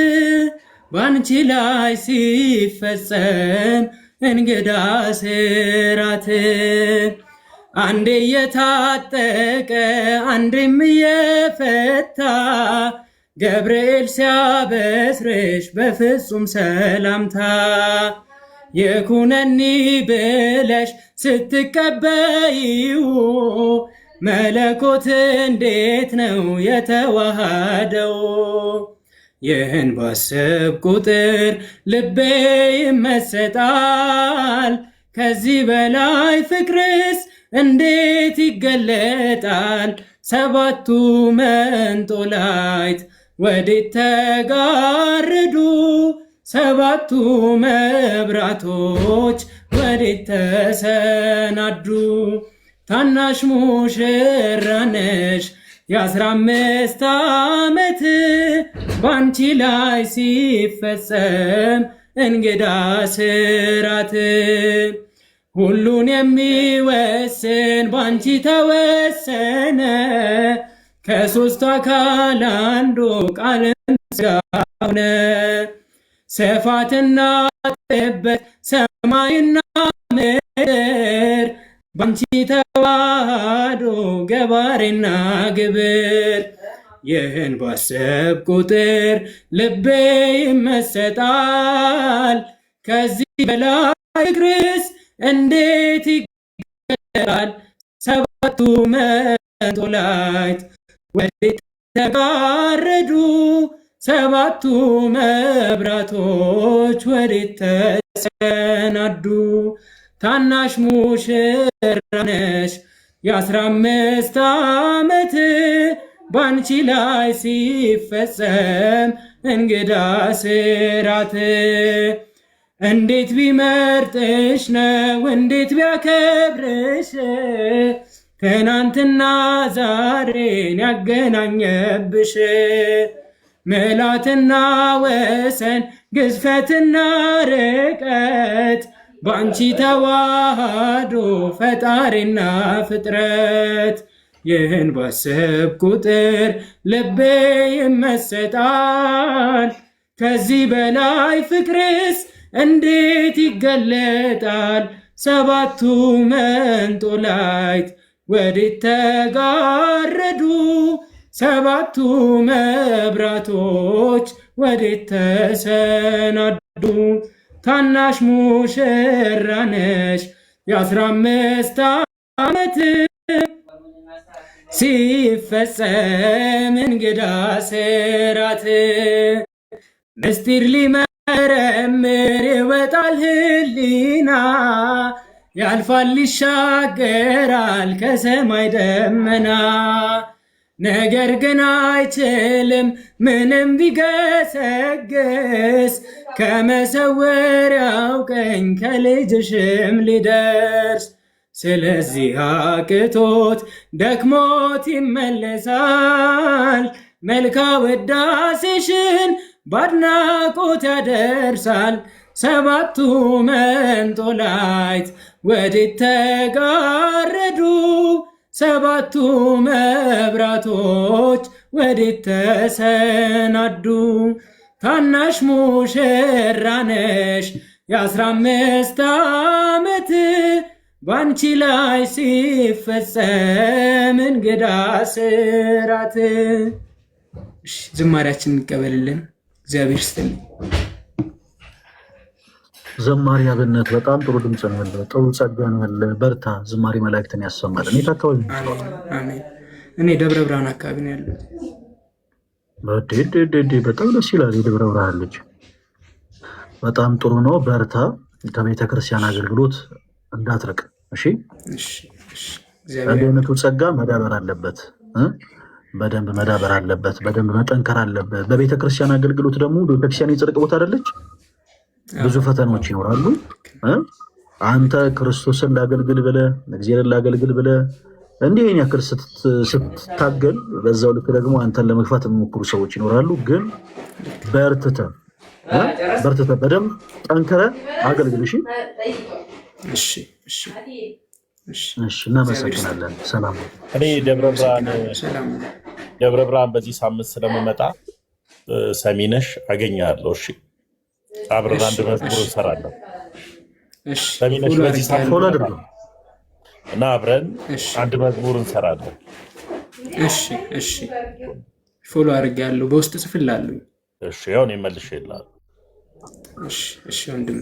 ባንቺ ላይ ሲፈጸም እንግዳ ስራት። አንዴ የታጠቀ አንዴም የፈታ ገብርኤል ሲያበስርሽ በፍጹም ሰላምታ። የኩነኒ ብለሽ ስትቀበይው መለኮት እንዴት ነው የተዋሃደው? ይህን ባሰብ ቁጥር ልቤ ይመሰጣል። ከዚህ በላይ ፍቅርስ እንዴት ይገለጣል? ሰባቱ መንጦላይት ወዴት ተጋረዱ? ሰባቱ መብራቶች ወዴት ተሰናዱ? ታናሽ ሙሽራ ነሽ የ15 ዓመት፣ ባንቺ ላይ ሲፈጸም እንግዳ ስራት። ሁሉን የሚወስን ባንቺ ተወሰነ፣ ከሦስቱ አካል አንዱ ቃልም ሥጋ ሆነ። ስፋትና ጥበት ሰማይና ምድር ባንቺ ተዋህዶ ገባሬና ግብር። ይህን ባሰብ ቁጥር ልቤ ይመሰጣል። ከዚህ በላይ ፍቅርስ እንዴት ይገለጣል? ሰባቱ መንጦላዕት ወዴት ተጋረዱ? ሰባቱ መብራቶች ወዴት ተሰናዱ? ታናሽ ሙሽራ ነሽ የ15 ዓመት ባንቺ ላይ ሲፈጸም እንግዳ ስራት። እንዴት ቢመርጥሽ ነው እንዴት ቢያከብርሽ ትናንትና ዛሬን ያገናኘብሽ። ምልዓትና ወሰን ግዝፈትና ርቀት ባንቺ ተዋህዶ ፈጣሪና ፍጥረት። ይህን ባሰብ ቁጥር ልቤ ይመሰጣል። ከዚህ በላይ ፍቅርስ እንዴት ይገለጣል? ሰባቱ መንጦላዕት ወዴት ተጋረዱ? ሰባቱ መብራቶች ወዴት ተሰናዱ? ታናሽ ሙሽራ ነሽ የ15 ዓመት ሲፈጸም እንግዳ ስራት። ምስጢር ሊመረምር ይወጣል ህሊና ያልፋል ይሻገራል ከሰማይ ደመና። ነገር ግን አይችልም ምንም ቢገሰግስ ከመሰወሪያው ቀኝ ከልጅሽም ሊደርስ። ስለዚህ አቅቶት ደክሞት ይመለሳል መልካ ውዳሴሽን ባድናቆት ያደርሳል። ሰባቱ መንጦላዕት ወዴት ተጋረዱ? ሰባቱ መብራቶች ወዴት ተሰናዱ? ታናሽ ሙሽራ ነሽ የ15 ዓመት ባንቺ ላይ ሲፈጸም እንግዳ ስራት። ዝማሪያችን እንቀበልልን። እግዚአብሔር ይስጥልኝ። ዘማሪ አብነት በጣም ጥሩ ድምፅ ነው ያለ፣ ጥሩ ጸጋ ነው ያለ። በርታ፣ ዝማሬ መላእክትን ያሰማል። እኔ አካባቢ አሜን። እኔ ደብረ ብርሃን አካባቢ ነው ያለው። በጣም ደስ ይላል። የደብረ ብርሃን ልጅ በጣም ጥሩ ነው። በርታ። ከቤተ ክርስቲያን አገልግሎት እንዳትርቅ። እሺ፣ እንዲህ አይነቱ ጸጋ መዳበር አለበት፣ በደንብ መዳበር አለበት፣ በደንብ መጠንከር አለበት። በቤተ ክርስቲያን አገልግሎት ደግሞ ቤተክርስቲያን የጽድቅ ቦታ አይደለች። ብዙ ፈተናዎች ይኖራሉ። አንተ ክርስቶስን ላገልግል ብለህ እግዚአብሔርን ላገልግል ብለህ እንዲህ ይህን ያክል ስትታገል፣ በዛው ልክ ደግሞ አንተን ለመግፋት የሚሞክሩ ሰዎች ይኖራሉ። ግን በርትተህ በደንብ ጠንክረህ አገልግል። እሺ፣ እናመሰግናለን። ሰላም። እኔ ደብረ ብርሃን በዚህ ሳምንት ስለምመጣ ሰሚነሽ አገኛለሁ። እሺ፣ አብረን አንድ መዝሙር እንሰራለን። ሰሚነሽ በዚህ ሳምንት እና አብረን አንድ መዝሙር እንሰራለን። እሺ፣ ፎሎ አድርጌያለሁ፣ በውስጥ ጽፍላለሁ። እሺ፣ ያው እኔ መልሼልሃለሁ። እሺ ወንድሜ።